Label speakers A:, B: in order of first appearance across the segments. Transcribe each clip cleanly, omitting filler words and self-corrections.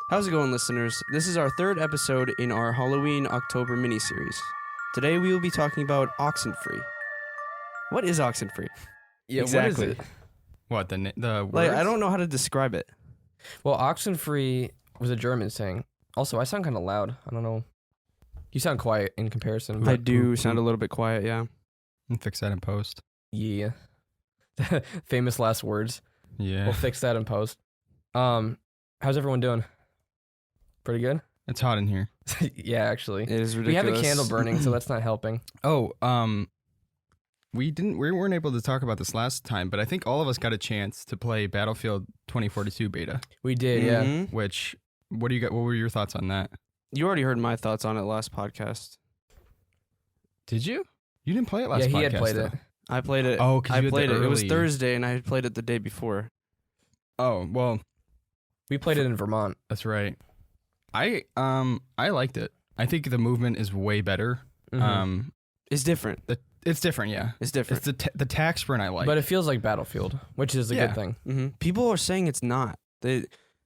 A: How's it going, listeners? This is our third episode in our Halloween October miniseries. Today we will be talking about Oxenfree. What is Oxenfree?
B: Yeah,
A: exactly.
B: What is it?
C: What, the words?
A: Like, I don't know how to describe it.
B: Well, Oxenfree was a German saying. Also, I sound kind of loud. I don't know. You sound quiet in comparison.
A: I
B: But
A: do sound a little bit quiet, yeah.
C: And fix that in post.
B: yeah. Famous last words.
C: Yeah.
B: We'll fix that in post. How's everyone doing? Pretty good?
C: It's hot in here.
B: Yeah, actually.
A: It is
B: We have
A: ridiculous.
B: a candle burning, so that's not helping.
C: Oh, we weren't able to talk about this last time, but I think all of us got a chance to play Battlefield 2042 beta.
B: We did, yeah.
A: Mhm.
C: Which, what were your thoughts on that?
A: You already heard my thoughts on it last podcast.
C: Did you? You didn't play it last
B: Yeah,
C: podcast.
B: he had played
C: though.
B: it.
A: I played it.
C: Oh, because
A: I played it. It was
C: early-
A: Thursday, and I had played it the day before.
C: Oh, well,
B: We played it in Vermont.
C: that's right. I liked it. I think the movement is way better.
B: Mhm.
A: It's different.
C: It's different, yeah.
A: It's different.
C: It's the tack sprint I like.
B: But it feels like Battlefield, which is a
C: Yeah.
B: good thing.
A: Mm-hmm. People are saying it's not.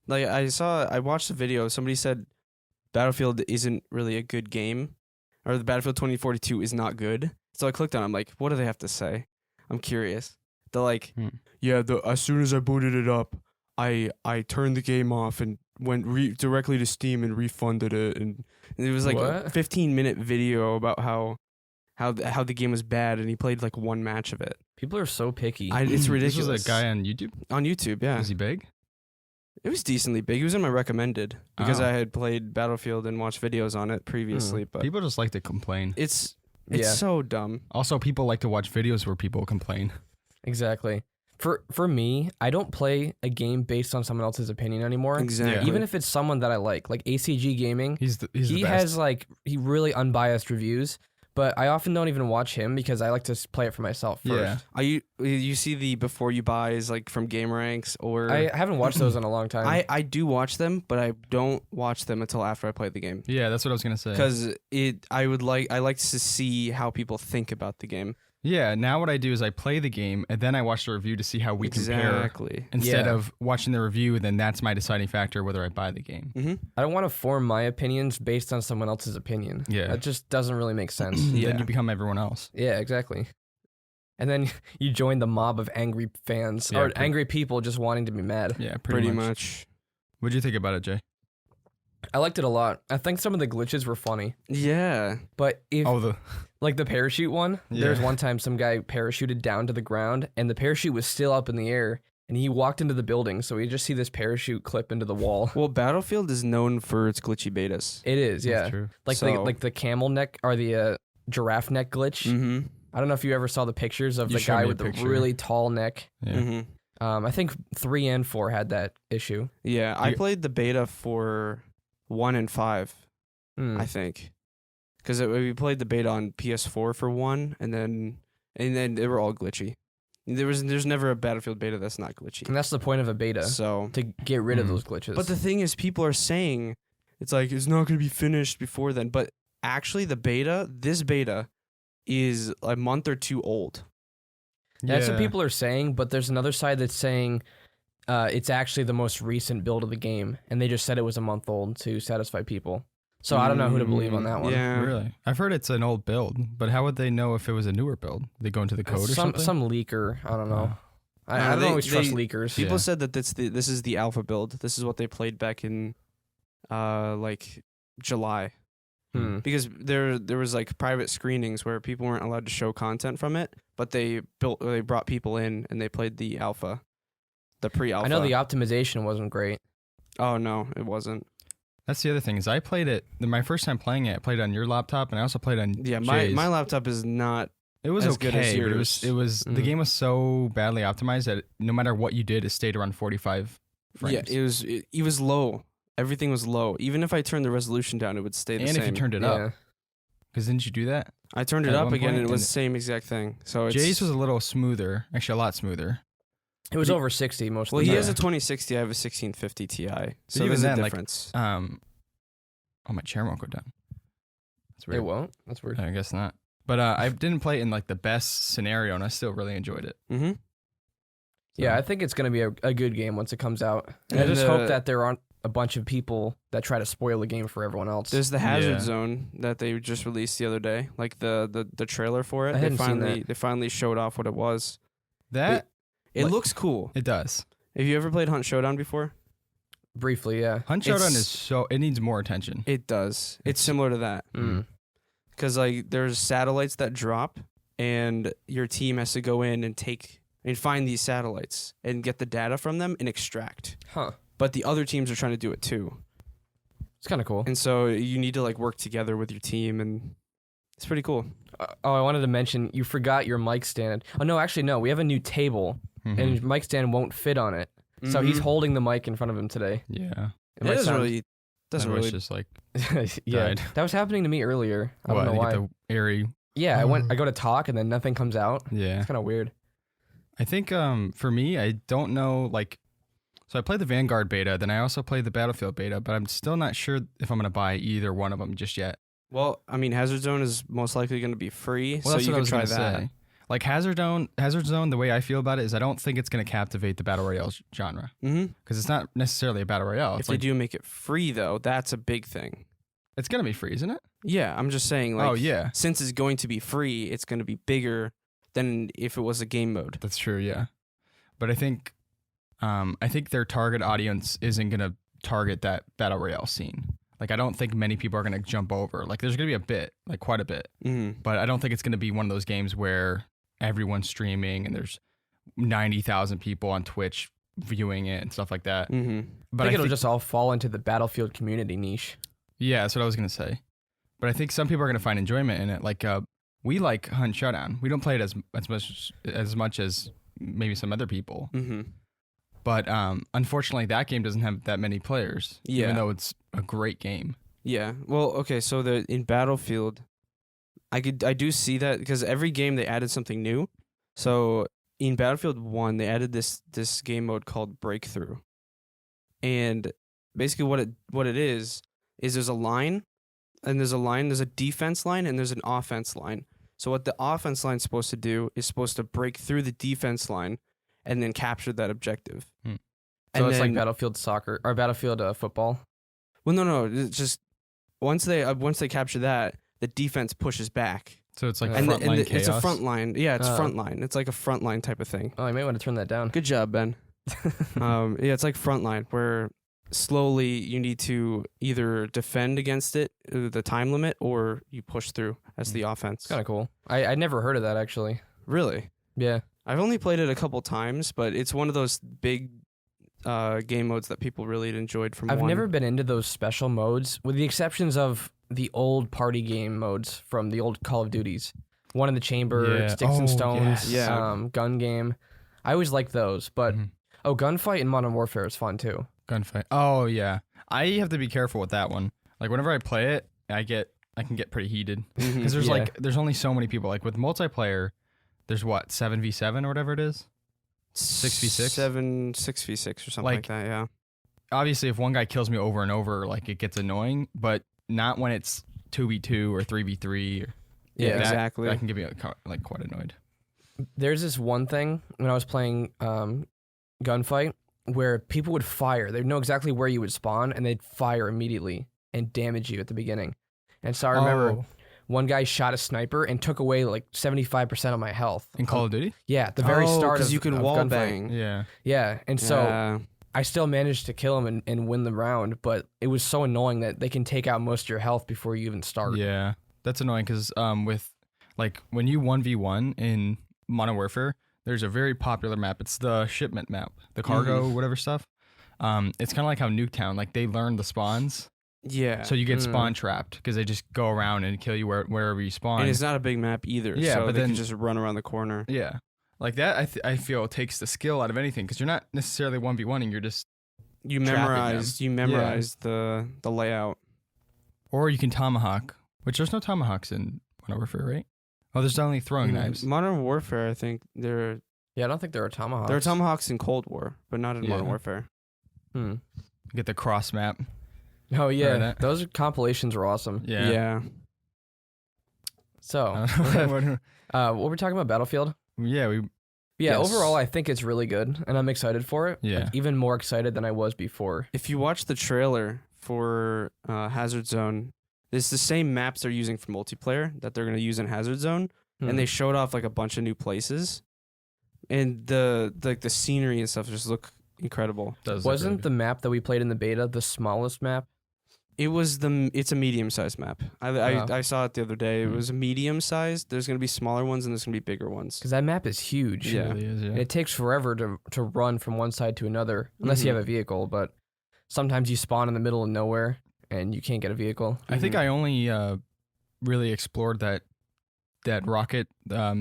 A: I watched the video. Somebody said Battlefield isn't really a good game, or the Battlefield 2042 is not good. So I clicked on it. I'm like, what do they have to say? I'm curious. They're like, yeah, as soon as I booted it up, I turned the game off and went directly to Steam and refunded it. And it was like a
B: What?
A: 15-minute video about how the game was bad, and he played like one match of it.
B: People are so picky.
A: It's ridiculous.
C: This was a guy on YouTube?
A: On YouTube, yeah.
C: Was he big?
A: It was decently big. He was in my recommended because
C: Oh.
A: I had played Battlefield and watched videos on it previously. But
C: People just like to complain.
A: it's
B: Yeah.
A: so dumb.
C: Also, people like to watch videos where people complain.
B: Exactly. For me, I don't play a game based on someone else's opinion anymore.
A: Exactly.
B: Even if it's someone that I like ACG Gaming,
C: He's the
B: he
C: best.
B: has he really unbiased reviews, but I often don't even watch him because I like to play it for myself first.
C: Yeah.
A: you see the before you buys like from Game Ranks or
B: I haven't watched those in a long time.
A: I do watch them, but I don't watch them until after I play the game
C: Yeah, that's what I was gonna say.
A: because I like to see how people think about the game.
C: Yeah, now what I do is I play the game and then I watch the review to see how we compare
A: Exactly.
C: instead
B: Yeah.
C: of watching the review. Then that's my deciding factor whether I buy the game.
A: Mm-hmm.
B: I don't want to form my opinions based on someone else's opinion.
C: Yeah.
B: That just doesn't really make sense.
A: Yeah.
C: Then you become everyone else.
B: Yeah, exactly. And then you join the mob of angry fans
C: Yeah,
B: or
C: pretty-
B: angry people just wanting to be mad.
C: Yeah,
A: Pretty much.
C: What'd you think about it, Jay?
B: I liked it a lot. I think some of the glitches were funny.
A: Yeah.
B: But if
C: Oh,
B: like the parachute one, there's
C: Yeah.
B: one time some guy parachuted down to the ground and the parachute was still up in the air and he walked into the building, so we just see this parachute clip into the wall.
A: Well, Battlefield is known for its glitchy betas.
B: It is, yeah.
C: that's true.
B: Like
A: So-
B: the camel neck or the giraffe neck glitch.
A: Mm-hmm.
B: I don't know if you ever saw the pictures of
C: You
B: the
C: showed
B: guy
C: me a
B: with the
C: picture.
B: really tall neck.
C: Yeah.
A: Mm-hmm.
B: I think 3 and 4 had that issue.
A: Yeah, I
C: You-
A: played the beta for 1 and 5,
B: Hmm.
A: I think. Because we played the beta on PS4 for 1, and then they were all glitchy. There's never a Battlefield beta that's not glitchy.
B: And that's the point of a beta,
A: So,
B: to get rid of
C: Mhm.
B: those glitches.
A: but the thing is, people are saying it's like it's not going to be finished before then. But actually, this beta, is a month or two old.
B: That's what people are saying, but there's another side that's saying it's actually the most recent build of the game, and they just said it was a month old to satisfy people. So I don't know who to believe on that one.
A: Yeah,
C: Really? I've heard it's an old build, but how would they know if it was a newer build? They go into the code or something?
B: Some leaker. I don't know. I
A: No,
B: don't
A: they-
B: always trust
A: they-
B: leakers.
A: People
C: Yeah.
A: said that this is the alpha build. This is what they played back in, like July.
B: Hmm.
A: Because there was like private screenings where people weren't allowed to show content from it, but they brought people in and they played the alpha, the pre-alpha.
B: I know the optimization wasn't great.
A: Oh no, it wasn't.
C: That's the other thing is I played it, my first time playing it, I played it on your laptop and I also played on
A: Yeah,
C: Jay's.
A: my laptop is not.
C: It was
A: as
C: okay,
A: good as
C: but
A: yours.
C: it was the
B: Mhm.
C: game was so badly optimized that no matter what you did, it stayed around 45 frames.
A: Yeah, it was low. Everything was low. Even if I turned the resolution down, it would stay the
C: and
A: same.
C: if you turned it
B: Yeah.
C: up, because didn't you do that?
A: I turned it
C: at
A: up
C: one
A: again,
C: point,
A: and it was
C: and-
A: the same exact thing. So it's,
C: Jay's was a little smoother, actually a lot smoother.
B: It was over 60 most
A: well,
B: of
A: he
B: the
A: has
B: time.
A: a 2060. I have a 1650 Ti. So
C: even
A: there's a
C: then, like,
A: difference.
C: Oh, my chair won't go down. That's weird.
B: It won't? That's weird.
C: I guess not. But I didn't play it in like the best scenario, and I still really enjoyed it.
A: Mm-hmm.
B: Yeah, I think it's going to be a good game once it comes out. And I
A: And
B: just hope that there aren't a bunch of people that try to spoil the game for everyone else.
A: There's the Hazard Zone that they just released the other day, like the trailer for it.
B: I hadn't seen that.
A: They finally showed off what it was. It
C: Like,
A: looks cool.
C: It does.
A: Have you ever played Hunt Showdown before?
B: Briefly, yeah.
C: Hunt Showdown it needs more attention.
A: It does. It's similar to that. Because like there's satellites that drop, and your team has to go in and find these satellites and get the data from them and extract.
B: Huh.
A: But the other teams are trying to do it too.
B: It's kind of cool.
A: And so you need to like work together with your team, and it's pretty cool.
B: I wanted to mention, you forgot your mic stand. Oh, no, actually, no. We have a new table, and mic stand won't fit on it. So he's holding the mic in front of him today.
C: Yeah.
A: It doesn't really...
C: just like
B: yeah,
C: died.
B: that was happening to me earlier. I don't know why.
C: The airy...
B: Yeah, I go to talk, and then nothing comes out.
C: Yeah.
B: It's kind of weird.
C: I think for me, I don't know, like... So I played the Vanguard beta, then I also played the Battlefield beta, but I'm still not sure if I'm going to buy either one of them just yet.
A: Well, I mean, Hazard Zone is most likely going to be free, so you can try that.
C: Say. Like Hazard Zone, the way I feel about it is I don't think it's going to captivate the Battle Royale genre. Because it's not necessarily a Battle Royale.
A: If they do make it free, though, that's a big thing.
C: It's going to be free, isn't it?
A: Yeah, I'm just saying, like, since it's going to be free, it's going to be bigger than if it was a game mode.
C: That's true, yeah. But I think their target audience isn't going to target that Battle Royale scene. Like, I don't think many people are going to jump over. Like, there's going to be a bit, like quite a bit. But I don't think it's going to be one of those games where everyone's streaming and there's 90,000 people on Twitch viewing it and stuff like that.
B: But I think it'll just all fall into the Battlefield community niche.
C: Yeah, that's what I was going to say. But I think some people are going to find enjoyment in it. Like, we like Hunt Showdown. We don't play it as much as maybe some other people. But unfortunately, that game doesn't have that many players, even though it's a great game. Yeah.
A: Well, okay, so in Battlefield, I do see that because every game they added something new. So in Battlefield 1, they added this game mode called Breakthrough. And basically what it is there's a line, and there's a defense line, and there's an offense line. So what the offense line's supposed to do is supposed to break through the defense line and then capture that objective.
B: So it's like Battlefield soccer or Battlefield football.
A: Well, no, it's just once they capture that, the defense pushes back.
C: So it's like frontline chaos.
A: It's a front line. Yeah, it's frontline. It's like a frontline type of thing.
B: Oh, I may want to turn that down.
A: Good job, Ben. Yeah, it's like frontline where slowly you need to either defend against it, the time limit, or you push through as the offense.
B: Kind of cool. I'd never heard of that actually.
A: Really?
B: Yeah.
A: I've only played it a couple times, but it's one of those big game modes that people really enjoyed from
B: I've never been into those special modes, with the exceptions of the old party game modes from the old Call of Duties. One in the Chamber, Sticks and Stones, gun game. I always liked those, but Gunfight in Modern Warfare is fun too.
C: Gunfight. Oh yeah. I have to be careful with that one. Like whenever I play it, I can get pretty heated because there's only so many people. Like with multiplayer, there's what, 7v7 or whatever it is? 6v6?
A: 6v6 or something like that, yeah.
C: Obviously, if one guy kills me over and over, like it gets annoying, but not when it's 2v2 or 3v3.
A: Yeah, exactly.
C: That can get me like quite annoyed.
B: There's this one thing when I was playing Gunfight where people would fire. They'd know exactly where you would spawn, and they'd fire immediately and damage you at the beginning. And so I remember one guy shot a sniper and took away like 75% of my health.
C: In Call of Duty?
B: Yeah, at the very start
A: because you can wall
B: Gunfight.
A: bang.
C: Yeah.
B: Yeah, and so I still managed to kill him and win the round, but it was so annoying that they can take out most of your health before you even start.
C: Yeah, that's annoying because with like when you 1v1 in Modern Warfare, there's a very popular map. It's the shipment map, the cargo, whatever stuff. It's kind of like how Nuketown, like they learn the spawns.
A: Yeah.
C: So you get spawn trapped because they just go around and kill you wherever you spawn.
A: And it's not a big map either.
C: Yeah,
A: so
C: but
A: they
C: then
A: can just run around the corner.
C: Yeah. Like that, I feel takes the skill out of anything because you're not necessarily 1v1ing. You're just
A: you memorize the layout.
C: Or you can tomahawk, which there's no tomahawks in Modern Warfare, right? Oh, there's only throwing knives.
A: Modern Warfare, I think there.
B: Yeah, I don't think there are tomahawks.
A: There are tomahawks in Cold War, but not in Modern Warfare.
C: You get the cross map.
B: Oh yeah, those compilations are awesome.
A: Yeah.
B: So, what were we talking about? Battlefield.
C: Yeah,
B: Yeah,
A: Yes.
B: overall, I think it's really good, and I'm excited for it.
C: Yeah.
B: Like, even more excited than I was before.
A: If you watch the trailer for Hazard Zone, it's the same maps they're using for multiplayer that they're going to use in Hazard Zone, and they showed off like a bunch of new places, and the scenery and stuff just look incredible.
B: Wasn't the map that we played in the beta the smallest map?
A: It's a medium-sized map. I saw it the other day. It
C: Mhm.
A: was a medium-sized. There's going to be smaller ones and there's going to be bigger ones.
B: Because that map is huge.
A: Yeah.
C: It really is, yeah.
B: And it takes forever to run from one side to another, unless you have a vehicle. But sometimes you spawn in the middle of nowhere and you can't get a vehicle.
C: I think I only really explored that rocket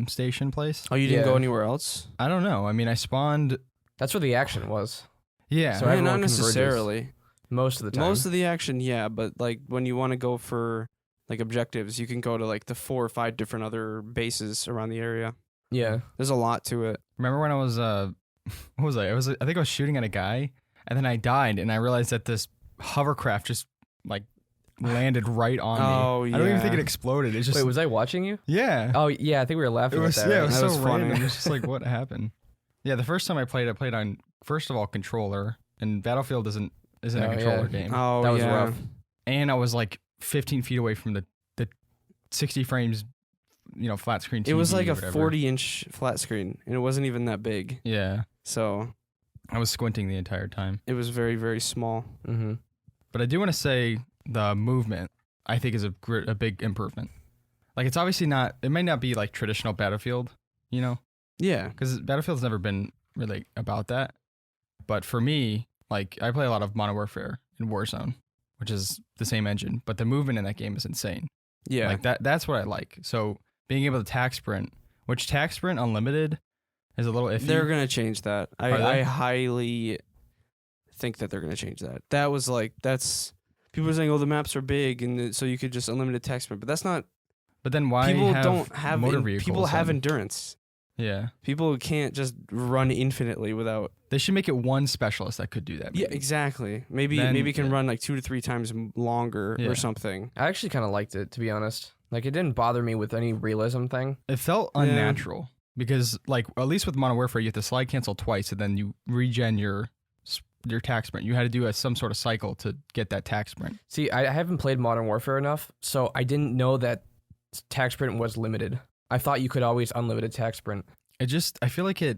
C: station place.
A: Oh, you didn't
B: Yeah.
A: go anywhere else?
C: I don't know. I mean, I spawned.
B: That's where the action was.
C: Yeah.
B: So
A: Yeah,
B: everyone
A: not
B: converges.
A: necessarily.
B: Most of the time.
A: Most of the action, yeah, but like when you want to go for like objectives, you can go to like the 4 or 5 different other bases around the area.
B: Yeah.
A: There's a lot to it.
C: Remember when I was what was I? I think I was shooting at a guy, and then I died, and I realized that this hovercraft just like landed right on
A: Oh,
C: me. I don't even think
A: yeah.
C: it exploded. It's just
B: Wait, was I watching you?
C: yeah.
B: Oh, yeah, I think we were
C: It
B: laughing
C: was
B: at that.
C: yeah. It
B: right?
C: was
A: That
C: so
A: was funny.
C: random. It was just like what happened. Yeah, the first time I played on first of all controller, and Battlefield isn't
B: Oh,
C: a
B: yeah.
C: controller game.
A: Oh,
B: That was
A: yeah.
B: rough.
C: And I was like 15 feet away from the 60 frames, flat screen TV.
A: It was like
C: or
A: a
C: whatever.
A: 40-inch flat screen, and it wasn't even that big.
C: Yeah,
A: So
C: I was squinting the entire time.
A: it was very, very small.
B: Mm-hmm.
C: But I do want to say the movement, I think, is a big improvement. Like, it's obviously not, it might not be like traditional Battlefield,
A: Yeah.
C: because Battlefield's never been really about that. But for me, like, I play a lot of Modern Warfare and Warzone, which is the same engine, but the movement in that game is insane.
A: Yeah.
C: Like, that's what I like. So, being able to tac sprint, which tac sprint unlimited is a little iffy.
A: They're going to change that.
C: Are they?
A: I highly think that they're going to change that. That was like, people are saying, oh, the maps are big, and so you could just unlimited text sprint. But that's not,
C: But then why
A: people
C: have
A: don't have,
C: motor vehicles?
A: people have
C: then?
A: endurance.
C: Yeah.
A: People can't just run infinitely without.
C: They should make it one specialist that could do that.
A: Yeah,
C: maybe.
A: exactly. Maybe
C: Then-
A: it can
C: yeah.
A: run like 2 to 3 times longer
C: Yeah.
A: or something.
B: I actually kind of liked it, to be honest. Like, it didn't bother me with any realism thing.
C: It felt
A: Yeah.
C: unnatural because, like, at least with Modern Warfare, you have to slide cancel twice, and then you regen your tac sprint. You had to do some sort of cycle to get that tac sprint.
B: See, I haven't played Modern Warfare enough, so I didn't know that tac sprint was limited. I thought you could always unlimited tac sprint.
C: I feel like I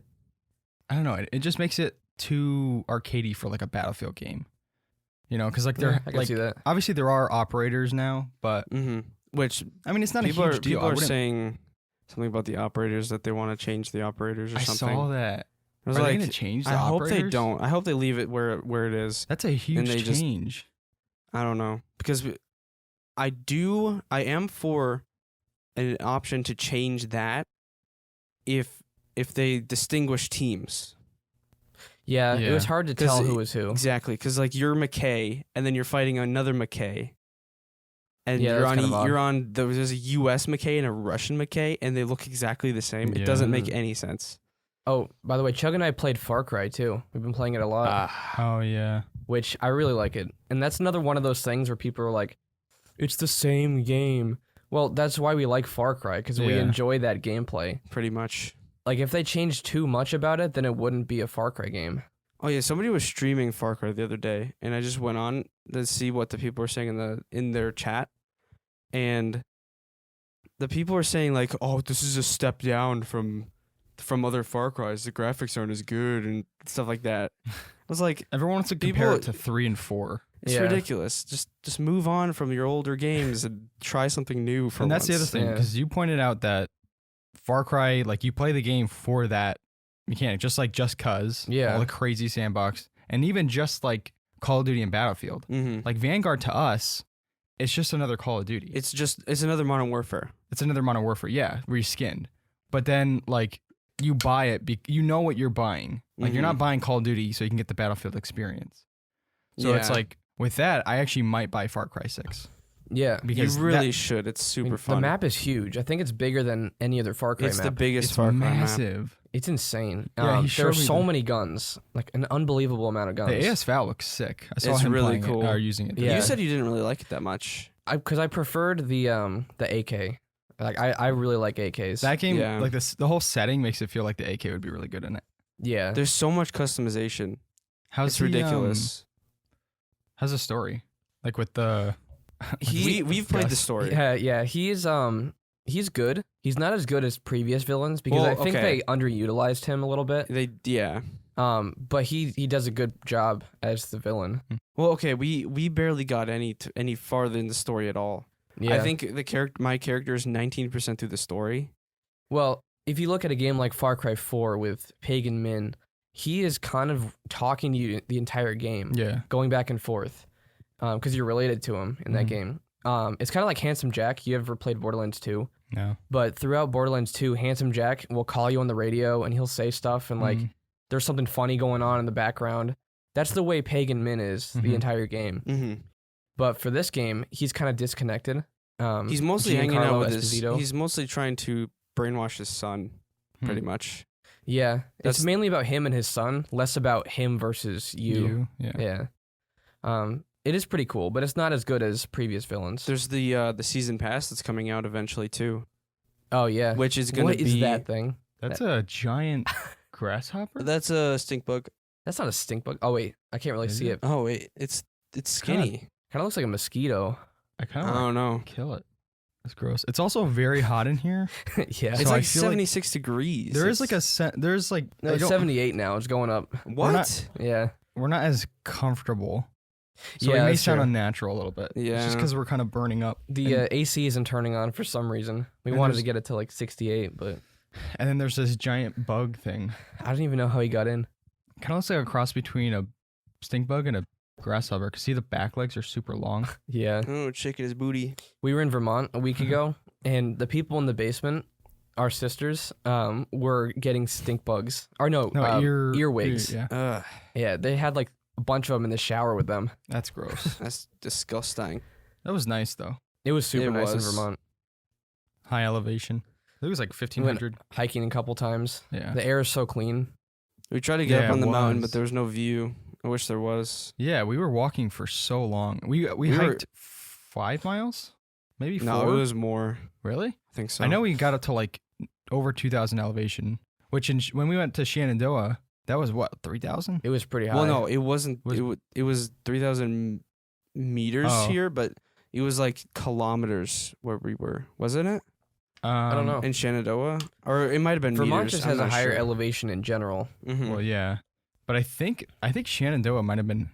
C: don't know, it just makes it too arcadey for like a Battlefield game. Because like
B: Yeah, I can
C: like
B: see that.
C: obviously there are operators now, but
A: Mm-hmm. Which
C: I mean it's not
A: people
C: a huge
A: are
C: deal.
A: people
C: I
A: are
C: wouldn't-
A: saying something about the operators, that they want to change the operators or
C: I
A: something.
C: saw that.
A: I was
C: Are they
A: like,
C: gonna change the
A: I hope they
C: operators?
A: don't. I hope they leave it where it is.
C: That's a huge
A: they just-
C: change.
A: I don't know, because I am for an option to change that if they distinguish teams.
B: Yeah, it
C: Yeah.
B: was hard to
A: 'Cause
B: tell who
A: it-
B: was who.
A: Exactly, because like you're McKay, and then you're fighting another McKay, and
B: Yeah,
A: you're
B: that's
A: on
B: kind of odd.
A: you're on there's a U.S. McKay and a Russian McKay, and they look exactly the same.
C: Yeah.
A: It doesn't make
B: Mm.
A: any sense.
B: Oh, by the way, Chug and I played Far Cry too. We've been playing it a lot,
C: Oh yeah.
B: which I really like it. And that's another one of those things where people are like, it's the same game. Well, that's why we like Far Cry, because we
C: Yeah.
B: enjoy that gameplay.
A: Pretty much.
B: Like, if they changed too much about it, then it wouldn't be a Far Cry game.
A: Oh yeah, somebody was streaming Far Cry the other day, and I just went on to see what the people were saying in their chat, and the people were saying like, "Oh, this is a step down from other Far Cries. The graphics aren't as good and stuff like that." I was like,
C: Everyone wants to compare
A: People-
C: it to 3 and 4.
A: "It's
B: Yeah.
A: ridiculous. Just move on from your older games and try something new." For
C: And that's the other
A: once."
C: thing,
B: Yeah.
C: because you pointed out that Far Cry, like you play the game for that mechanic, just like Just Cause,
B: Yeah.
C: all the crazy sandbox, and even just like Call of Duty and Battlefield.
A: Mhm.
C: Like Vanguard to us, it's just another Call of Duty.
A: It's another Modern Warfare.
C: It's another Modern Warfare, yeah, reskinned. But then like you buy it, you know what you're buying. Like you're
A: Mhm.
C: not buying Call of Duty so you can get the Battlefield experience. So it's
A: Yeah.
C: like with that, I actually might buy Far Cry 6
B: Yeah.
C: because
A: you really
C: that-
A: should. It's
B: I
A: super
B: mean,
A: fun.
B: the map is huge. I think it's bigger than any other Far Cry
A: it's
B: map.
A: the biggest
C: it's
A: Far Cry map.
C: massive.
B: It's insane.
C: Yeah, he
B: There
C: showed
B: are
C: me
B: so
C: the-
B: many guns, like an unbelievable amount of guns.
C: The AS-VAL looks sick. I saw
A: It's
C: him
A: really
C: playing
A: cool.
C: it, or using it.
B: Yeah.
A: You said you didn't really like it that much.
B: Because I preferred the AK. Like I really like AKs.
C: That game,
A: Yeah.
C: like the whole setting makes it feel like the AK would be really good in it.
B: yeah.
A: There's so much customization.
C: How's
A: It's
C: the,
A: ridiculous.
C: How's the story? Like with the
A: We've played the
C: Gus.
A: story.
B: Yeah. He's good. He's not as good as previous villains because
A: Well,
B: I think
A: okay.
B: they underutilized him a little bit.
A: Yeah.
B: But he does a good job as the villain.
A: Well, okay, we barely got any farther in the story at all.
B: Yeah.
A: I think my character is 19% through the story.
B: Well, if you look at a game like Far Cry 4 with Pagan Min, he is kind of talking to you the entire game,
C: yeah.
B: going back and forth, because you're related to him in that
C: Mhm.
B: game. It's kind of like Handsome Jack. You ever played Borderlands 2?
C: No.
B: But throughout Borderlands 2, Handsome Jack will call you on the radio and he'll say stuff and like
C: Mhm.
B: there's something funny going on in the background. That's the way Pagan Min is the
C: Mhm.
B: entire game.
A: Mm-hmm.
B: But for this game, he's kind of disconnected.
A: He's mostly hanging out
B: Giancarlo
A: with his.
B: Esposito.
A: He's mostly trying to brainwash his son, pretty much.
B: Yeah,
A: That's-
B: it's mainly about him and his son, less about him versus you.
C: Yeah.
B: Yeah. It is pretty cool, but it's not as good as previous villains.
A: There's the season pass that's coming out eventually too,
B: Oh yeah.
A: which is going
B: What
A: to
B: is
A: be
B: that thing?
C: That's a giant grasshopper.
A: That's a stink bug.
B: That's not a stink bug. Oh wait, I can't really
C: Is
B: see
C: it?
B: it.
A: Oh wait, it's skinny.
B: Kind of looks like a mosquito.
C: I kind
A: I
C: of want
A: don't know.
C: to kill it. That's gross. It's also very hot in here.
B: Yeah.
A: It's
C: So I
A: like
C: feel like
A: 76 degrees.
C: There is like
A: It's-
C: there's like
B: No,
C: I
B: it's
C: don't-
B: 78 now. It's going up.
A: what?
C: not-
B: Yeah.
C: we're not as comfortable. So
B: Yeah,
C: it may
B: that's
C: sound
B: true.
C: unnatural a little bit. It's
A: Yeah.
C: just because we're kind of burning up.
B: The
C: and,
B: AC isn't turning on for some reason. We
C: And
B: wanted to
C: there's-
B: get it to like 68, but
C: and then there's this giant bug thing.
B: I don't even know how he got in.
C: Kind of looks like a cross between a stink bug and a grasshopper. Cause see the back legs are super long.
B: Yeah.
A: Oh, it's shaking his booty.
B: We were in Vermont a week ago, and the people in the basement, our sisters, were getting stink bugs. Or no, earwigs.
C: Yeah,
A: Ugh,
B: Yeah, they had like a bunch of them in the shower with them.
C: that's gross.
A: that's disgusting.
C: That was nice though.
B: It was super
A: It
B: nice
A: was.
B: in Vermont.
C: High elevation. It was like 1500.
B: Hiking a couple times.
C: Yeah.
B: The air is so clean.
A: We tried to get
C: Yeah,
A: up on
C: it
A: the mountain,
C: was.
A: but there was no view. I wish there was.
C: Yeah, we were walking for so long. We
A: were-
C: hiked 5 miles, maybe 4.
A: No, it was more.
C: Really?
A: I think so.
C: I know we got up to like over 2,000 elevation, which when we went to Shenandoah, that was what 3,000.
B: It was pretty high.
A: Well, no, it wasn't.
C: Was-
A: It was 3,000 meters
C: Oh.
A: here, but it was like kilometers where we were, wasn't it?
B: I don't know.
A: In Shenandoah, or it might have been
B: Vermont
A: meters.
B: just
A: I'm
B: has a
A: not
B: higher
A: sure.
B: elevation in general.
A: Mhm.
C: Well, yeah, but I think Shenandoah might have been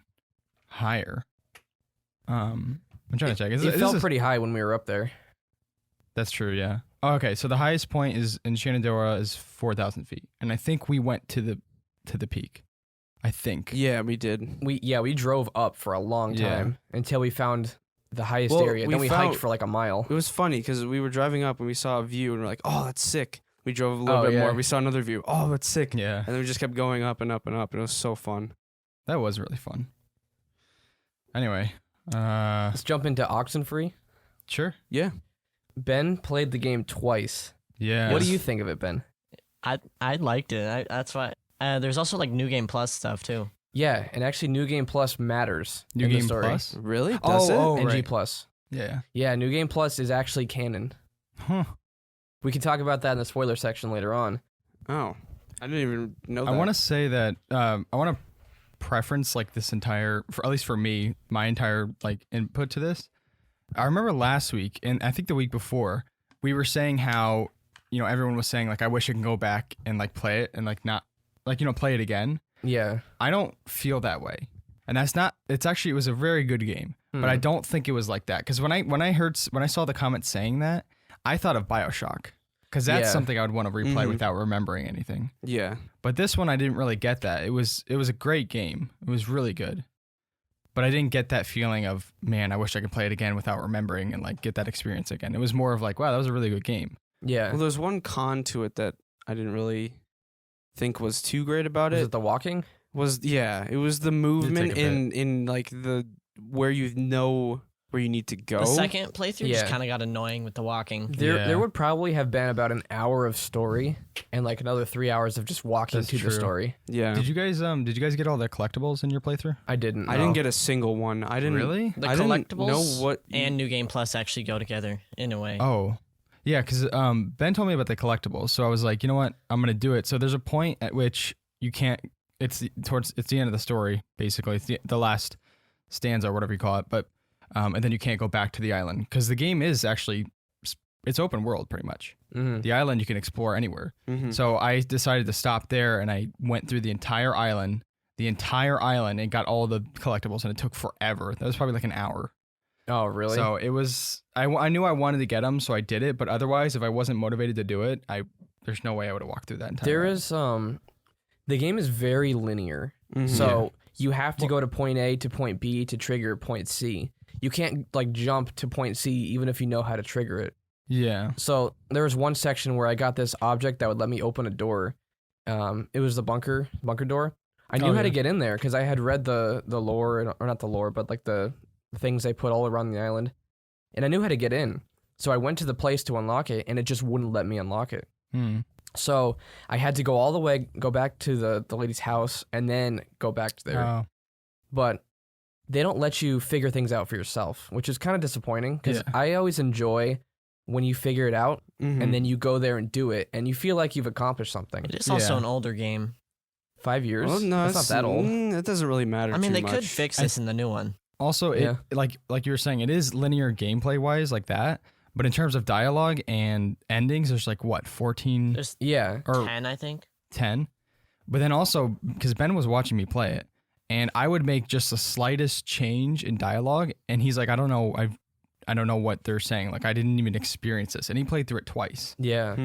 C: higher. I'm trying to check.
B: It felt pretty high when we were up there.
C: That's true. Yeah. Oh, okay, so the highest point is in Shenandoah is 4,000 feet, and I think we went to the peak. I think.
A: Yeah, we did.
B: We drove up for a long
C: Yeah.
B: time until we found the highest
A: Well,
B: area.
A: we
B: Then we
A: found-
B: hiked for like a mile.
A: It was funny because we were driving up and we saw a view and we're like, "Oh, that's sick." We drove a little
B: Oh,
A: bit
B: yeah.
A: more. We saw another view. Oh, that's sick.
C: Yeah,
A: And then we just kept going up and up and up. And it was so fun.
C: that was really fun. Anyway,
B: Let's jump into Oxenfree.
C: sure.
A: Yeah.
B: Ben played the game twice.
C: Yeah.
B: What do you think of it, Ben?
D: I liked it. That's why. There's also like New Game Plus stuff too.
B: Yeah, and actually New Game Plus matters
C: New
B: in
C: Game
B: the story.
C: Plus?
A: Really?
C: Oh,
A: Does it?
C: oh.
B: NG
C: right.
B: Plus.
C: Yeah.
B: Yeah, New Game Plus is actually canon.
C: Huh.
B: We can talk about that in the spoiler section later on.
A: Oh, I didn't even know that.
C: I want to say that I want to preference like this entire, for at least for me, my entire like input to this. I remember last week and I think the week before we were saying how everyone was saying like I wish I can go back and like play it and like not like play it again.
B: Yeah.
C: I don't feel that way, and that's not. It was a very good game, but I don't think it was like that because when I saw the comments saying that, I thought of BioShock because that's
B: Yeah.
C: something I would want to replay
A: Mhm.
C: without remembering anything.
A: Yeah.
C: But this one, I didn't really get that. It was a great game. It was really good. But I didn't get that feeling of, man, I wish I could play it again without remembering and like get that experience again. It was more of like, wow, that was a really good game.
B: Yeah.
A: Well, there's one con to it that I didn't really think was too great about
B: Was
A: it.
B: it the walking?
A: It was the movement
C: take a
A: in like the where you know where you need to go.
D: The second playthrough just
B: Yeah.
D: kind of got annoying with the walking.
B: There
C: Yeah.
B: there would probably have been about an hour of story and like another 3 hours of just walking
C: That's
B: to the
C: true.
B: story.
A: Yeah.
C: Did you guys get all the collectibles in your playthrough?
B: I didn't.
A: I didn't get a single one. I didn't
C: Really?
D: The
A: I didn't
D: collectibles
A: know what
D: and New Game Plus actually go together in a way.
C: Oh. Yeah, because Ben told me about the collectibles, so I was like, you know what, I'm gonna do it. So there's a point at which you can't. It's the end of the story, basically. It's the last stanza or whatever you call it. But and then you can't go back to the island because the game is actually it's open world pretty much.
B: Mm-hmm.
C: The island you can explore anywhere.
A: Mm-hmm.
C: So I decided to stop there, and I went through the entire island, and got all the collectibles, and it took forever. That was probably like an hour.
B: Oh, really?
C: So it was. I knew I wanted to get them, so I did it. But otherwise, if I wasn't motivated to do it, there's no way I would have walked through that entire.
B: There
C: island.
B: is the game is very linear.
A: Mm-hmm.
B: So you have to go to point A to point B to trigger point C. You can't like jump to point C even if you know how to trigger it.
C: Yeah.
B: So there was one section where I got this object that would let me open a door. It was the bunker door. I knew how to get in there because I had read the lore, or not the lore, but like the things they put all around the island, and I knew how to get in. So I went to the place to unlock it, and it just wouldn't let me unlock it. So I had to go all the way, go back to the lady's house, and then go back to there.
C: Oh.
B: But they don't let you figure things out for yourself, which is kind of disappointing because I always enjoy when you figure it out and then you go there and do it, and you feel like you've accomplished something.
D: It is also an older game.
B: 5 years?
A: Well, no,
B: that's not that old.
A: It doesn't really matter.
D: I mean,
A: too
D: they could
A: much.
D: fix this in the new one.
C: Also, like you were saying, it is linear gameplay wise like that. But in terms of dialogue and endings, there's like what 14?
D: There's
C: or
D: 10, I think.
C: 10. But then also because Ben was watching me play it, and I would make just the slightest change in dialogue, and he's like, I don't know what they're saying. Like I didn't even experience this, and he played through it twice.
B: Yeah.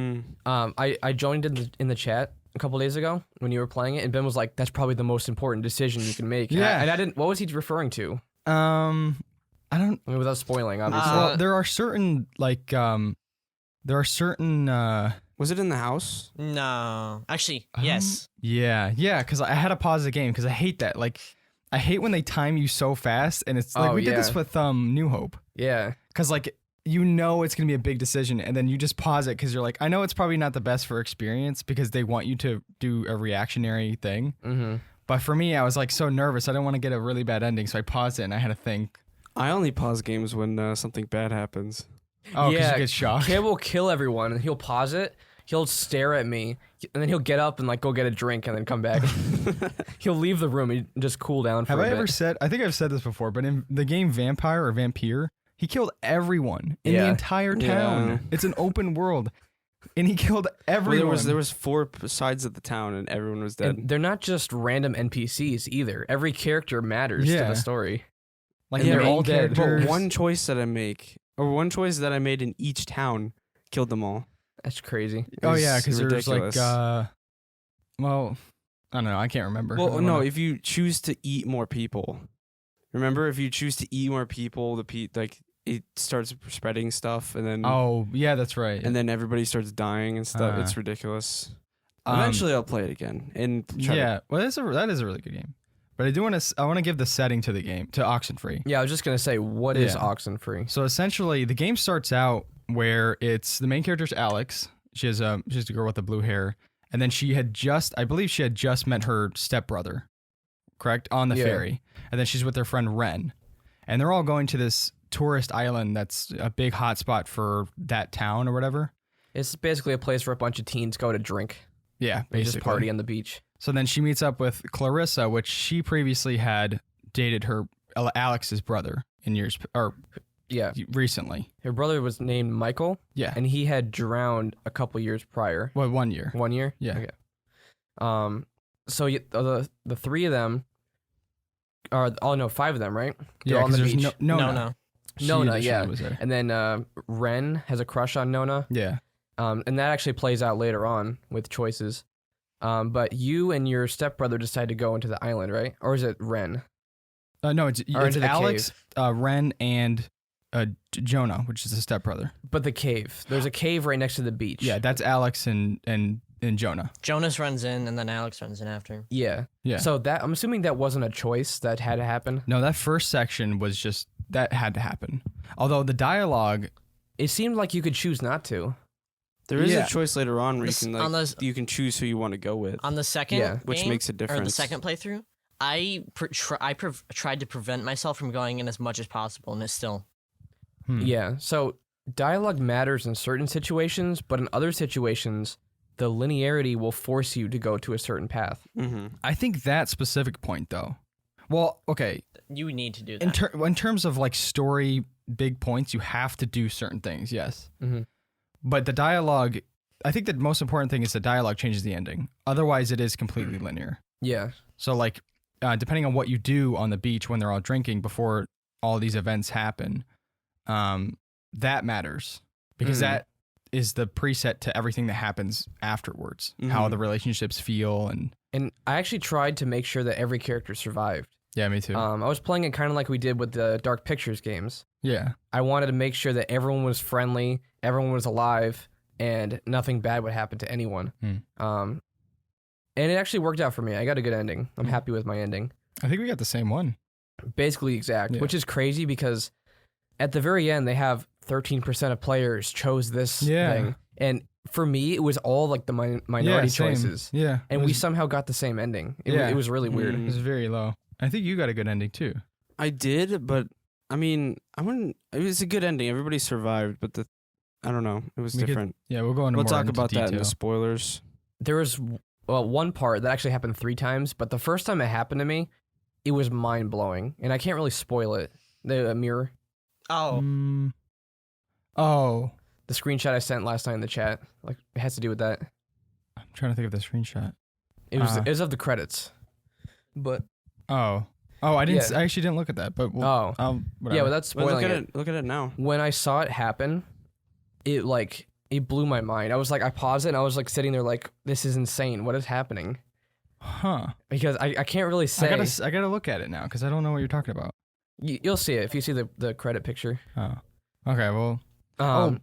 B: I joined in the chat a couple days ago when you were playing it, and Ben was like, "That's probably the most important decision you can make."
C: Yeah.
B: And I didn't. What was he referring to?
C: I don't.
B: I mean, without spoiling, obviously.
C: Well, there are certain
A: Was it in the house?
D: No. Actually, yes.
C: Yeah, because I had to pause the game because I hate that. Like, I hate when they time you so fast, and it's like we did this with New Hope.
B: Yeah.
C: Because like you know it's gonna be a big decision, and then you just pause it because you're like, I know it's probably not the best for experience because they want you to do a reactionary thing.
B: Mm-hmm.
C: But for me, I was like so nervous. I didn't want to get a really bad ending, so I paused it and I had to think.
A: I only pause games when something bad happens.
C: Oh, because you get shocked.
B: Kid will kill everyone, and he'll pause it. He'll stare at me, and then he'll get up and like go get a drink, and then come back. He'll leave the room and just cool down for a bit.
C: Have I ever said? I think I've said this Before, but in the game Vampire, he killed everyone in the entire town.
A: Yeah.
C: It's an open world, and he killed everyone.
A: Well, there was 4 sides of the town, and everyone was dead.
B: And they're not just random NPCs either. Every character matters to the story.
C: Like
A: And
C: they're
A: the
C: all
A: main
C: dead.
A: character- But one choice that I made in each town killed them all.
B: That's crazy.
C: Oh
A: It's
C: yeah, because there's
A: ridiculous.
C: like, well, I don't know. I can't remember.
A: Well, no, if you choose to eat more people, remember, if you choose to eat more people, it starts spreading stuff, and then
C: Oh yeah, that's right.
A: and then everybody starts dying and stuff. It's ridiculous. Eventually, I'll play it again and try to-
C: well, that is a really good game. But I want to give the setting to the game to Oxenfree.
B: Yeah, I was just gonna say, what is Oxenfree?
C: So essentially, the game starts out where it's the main character's Alex. She's a girl with the blue hair, and then I believe she had just met her stepbrother, correct, on the ferry, and then she's with her friend Ren, and they're all going to this tourist island that's a big hotspot for that town or whatever.
B: It's basically a place where a bunch of teens go to drink.
C: Yeah,
B: They
C: basically.
B: just party on the beach.
C: So then she meets up with Clarissa, which she previously had dated Alex's brother recently.
B: Her brother was named Michael.
C: Yeah.
B: And he had drowned a couple years prior.
C: Well, 1 year.
B: 1 year?
C: Yeah.
B: Okay. So the 3 of them are 5 of them, right? They're
C: Yeah,
B: on the
C: because there's
B: beach.
C: no.
B: Nona,
C: She
B: yeah.
C: was there.
B: And then Ren has a crush on Nona.
C: Yeah.
B: And that actually plays out later on with choices. But you and your stepbrother decide to go into the island, right? Or is it Ren?
C: No, it's
B: into the
C: Alex, Ren, and Jonah, which is the stepbrother.
B: But the cave. There's a cave right next to the beach.
C: Yeah, that's Alex and Jonah.
D: Jonas runs in, and then Alex runs in after.
B: Yeah.
C: Yeah.
B: So I'm assuming that wasn't a choice that had to happen.
C: No, that first section was just that had to happen. Although the dialogue,
B: It seemed like you could choose not to.
A: There is
C: Yeah.
A: a choice later on where
D: This-
A: you can choose who you want to go with.
D: On the second
B: Yeah.
A: Which
D: game,
A: makes a
D: or the
A: difference.
D: second playthrough, I tried to prevent myself from going in as much as possible, and it's still...
B: Yeah. So dialogue matters in certain situations, but in other situations, the linearity will force you to go to a certain path.
A: Mm-hmm.
C: I think that specific point though. Well, okay.
D: You need to do that.
C: In terms of like story big points, you have to do certain things. Yes.
B: Mm-hmm.
C: But the dialogue, I think the most important thing is the dialogue changes the ending. Otherwise, it is completely linear.
B: Yeah.
C: So like, depending on what you do on the beach when they're all drinking before all these events happen, that matters because that is the preset to everything that happens afterwards. How the relationships feel
B: And I actually tried to make sure that every character survived.
C: Yeah, me too.
B: I was playing it kind of like we did with the Dark Pictures games.
C: Yeah.
B: I wanted to make sure that everyone was friendly, everyone was alive, and nothing bad would happen to anyone. And it actually worked out for me. I got a good ending. I'm happy with my ending.
C: I think we got the same one.
B: Basically exact, which is crazy because at the very end, they have 13% of players chose this thing. And for me, it was all like the minority choices.
C: Yeah.
B: And we somehow got the same ending. It was really weird.
C: It was very low. I think you got a good ending too.
A: I did, but I mean, I wouldn't. It was a good ending. Everybody survived, but I don't know. It was different.
C: We'll go into
A: We'll
C: more
A: talk
C: into
A: about
C: detail.
A: that in the spoilers.
B: There was one part that actually happened 3 times, but the first time it happened to me, it was mind blowing, and I can't really spoil it. The mirror,
D: Oh.
C: Oh.
B: the screenshot I sent last night in the chat, like it has to do with that.
C: I'm trying to think of the screenshot.
B: It was of the credits, but
C: Oh, I didn't.
B: Yeah.
C: I actually didn't look at that. But
B: yeah,
C: whatever.
B: without spoiling
A: Look at it now.
B: when I saw it happen, it blew my mind. I was like, I paused it, and I was like sitting there like, this is insane. What is happening?
C: Huh.
B: Because I can't really say.
C: I gotta look at it now because I don't know what you're talking about.
B: You'll see it if you see the credit picture.
C: Oh. Okay. Well.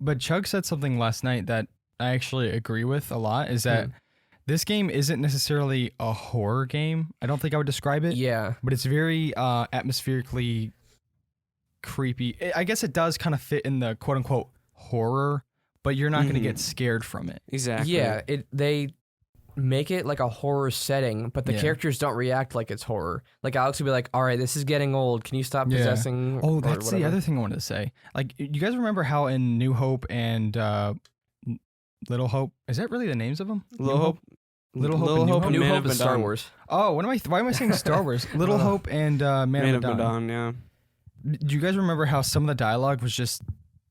C: But Chug said something last night that I actually agree with a lot. Is that this game isn't necessarily a horror game. I don't think I would describe it.
B: Yeah.
C: But it's very atmospherically creepy. I guess it does kind of fit in the quote unquote horror, but you're not going to get scared from it.
A: Exactly.
B: Yeah. They make it like a horror setting, but the characters don't react like it's horror. Like Alex would be like, "All right, this is getting old. Can you stop possessing?"
C: Oh,
B: or
C: that's the
B: whatever?"
C: other thing I wanted to say. Like, you guys remember how in New Hope and Little Hope, is that really the names of them?
A: Little Hope,
C: Little Hope, and
B: New
A: Man
B: Hope
A: of
B: is Star
A: Medan.
B: Wars.
C: Oh, why am I saying Star Wars? Little Hope and Man of Medan.
A: Yeah.
C: Do you guys remember how some of the dialogue was just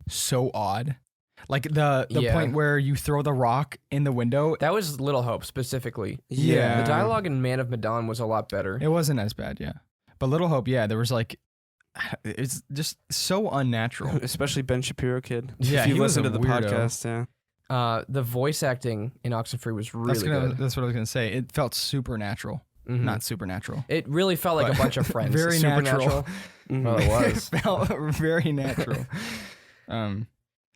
C: so odd? Like the point where you throw the rock in the window.
B: That was Little Hope specifically.
C: Yeah.
B: The dialogue in Man of Medan was a lot better.
C: It wasn't as bad, yeah. But Little Hope, yeah, there was like, it's just so unnatural.
A: Especially Ben Shapiro kid.
C: Yeah,
A: if you
C: he was
A: listen to
C: a
A: the
C: weirdo.
A: podcast, yeah.
B: The voice acting in Oxenfree was really good.
C: That's what I was gonna say. It felt supernatural, not supernatural.
B: It really felt like a bunch of friends.
C: Very
B: Supernatural. Well, it was.
C: It felt very natural.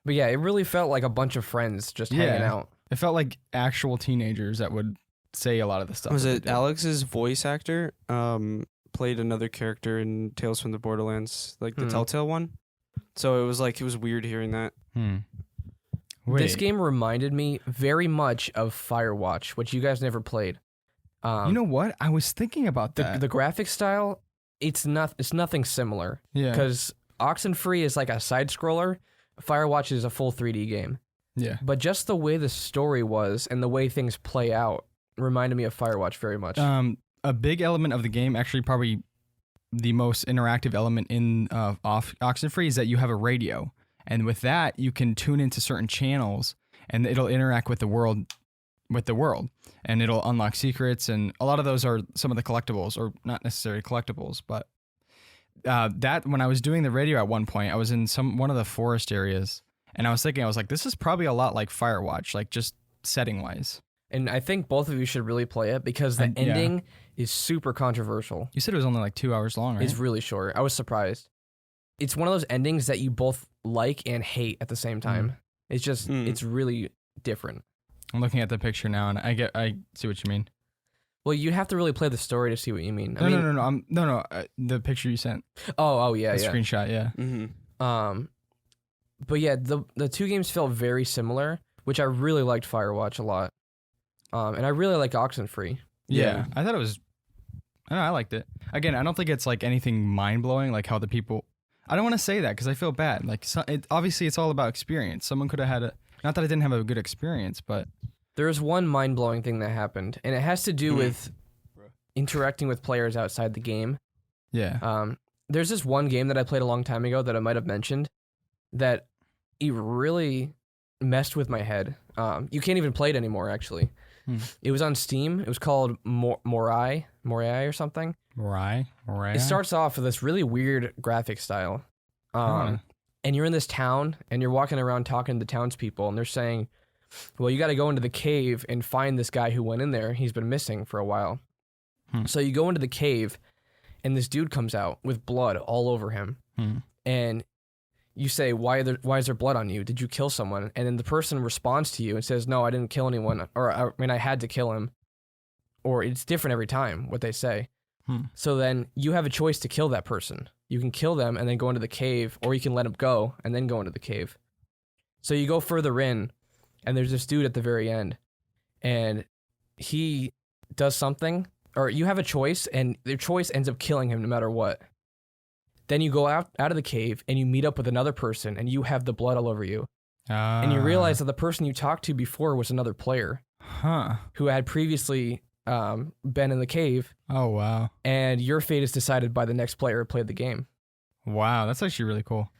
B: But yeah, it really felt like a bunch of friends just hanging out.
C: It felt like actual teenagers that would say a lot of the stuff.
A: Was
C: that
A: it
C: they did.
A: Alex's voice actor played another character in Tales from the Borderlands, like the Telltale one? So it was weird hearing that.
B: This game reminded me very much of Firewatch, which you guys never played.
C: You know what? I was thinking about that.
B: The graphic style, it's nothing similar.
C: Yeah.
B: Because Oxenfree is like a side scroller. Firewatch is a full 3D game.
C: Yeah.
B: But just the way the story was and the way things play out reminded me of Firewatch very much.
C: A big element of the game, actually probably the most interactive element in Oxenfree, is that you have a radio. And with that, you can tune into certain channels and it'll interact with the world. And it'll unlock secrets, and a lot of those are some of the collectibles, or not necessarily collectibles, but that when I was doing the radio at one point, I was in one of the forest areas, and I was like, this is probably a lot like Firewatch, like just setting wise.
B: And I think both of you should really play it because the ending is super controversial.
C: You said it was only like 2 hours long, right?
B: It's really short. I was surprised. It's one of those endings that you both like and hate at the same time. It's just, it's really different.
C: I'm looking at the picture now, and I see what you mean.
B: Well, you have to really play the story to see what you mean.
C: No. The picture you sent.
B: Oh, yeah,
C: The screenshot, yeah.
A: Mm-hmm.
B: But yeah, the two games felt very similar, which I really liked Firewatch a lot. And I really like Oxenfree.
C: Yeah. I thought it was. I liked it. Again, I don't think it's like anything mind blowing, like how the people. I don't want to say that because I feel bad. Like, obviously, it's all about experience. Someone could have had a. Not that I didn't have a good experience, but
B: There's one mind-blowing thing that happened, and it has to do with interacting with players outside the game.
C: yeah.
B: There's this one game that I played a long time ago that I might have mentioned that it really messed with my head. You can't even play it anymore, actually. It was on Steam. It was called Morai or something.
C: Morai.
B: It starts off with this really weird graphic style. And you're in this town, and you're walking around talking to the townspeople, and they're saying, well, you got to go into the cave and find this guy who went in there. He's been missing for a while. So you go into the cave, and this dude comes out with blood all over him. And you say, why is there blood on you? Did you kill someone? And then the person responds to you and says, no, I didn't kill anyone. Or, I mean, I had to kill him. Or it's different every time, what they say. So then you have a choice to kill that person. You can kill them and then go into the cave, or you can let them go and then go into the cave. So you go further in, and there's this dude at the very end, and he does something, or you have a choice, and their choice ends up killing him no matter what. Then you go out of the cave, and you meet up with another person, and you have the blood all over you. And you realize that the person you talked to before was another player who had previously been in the cave.
C: Oh, wow.
B: And your fate is decided by the next player who played the game.
C: Wow, that's actually really cool.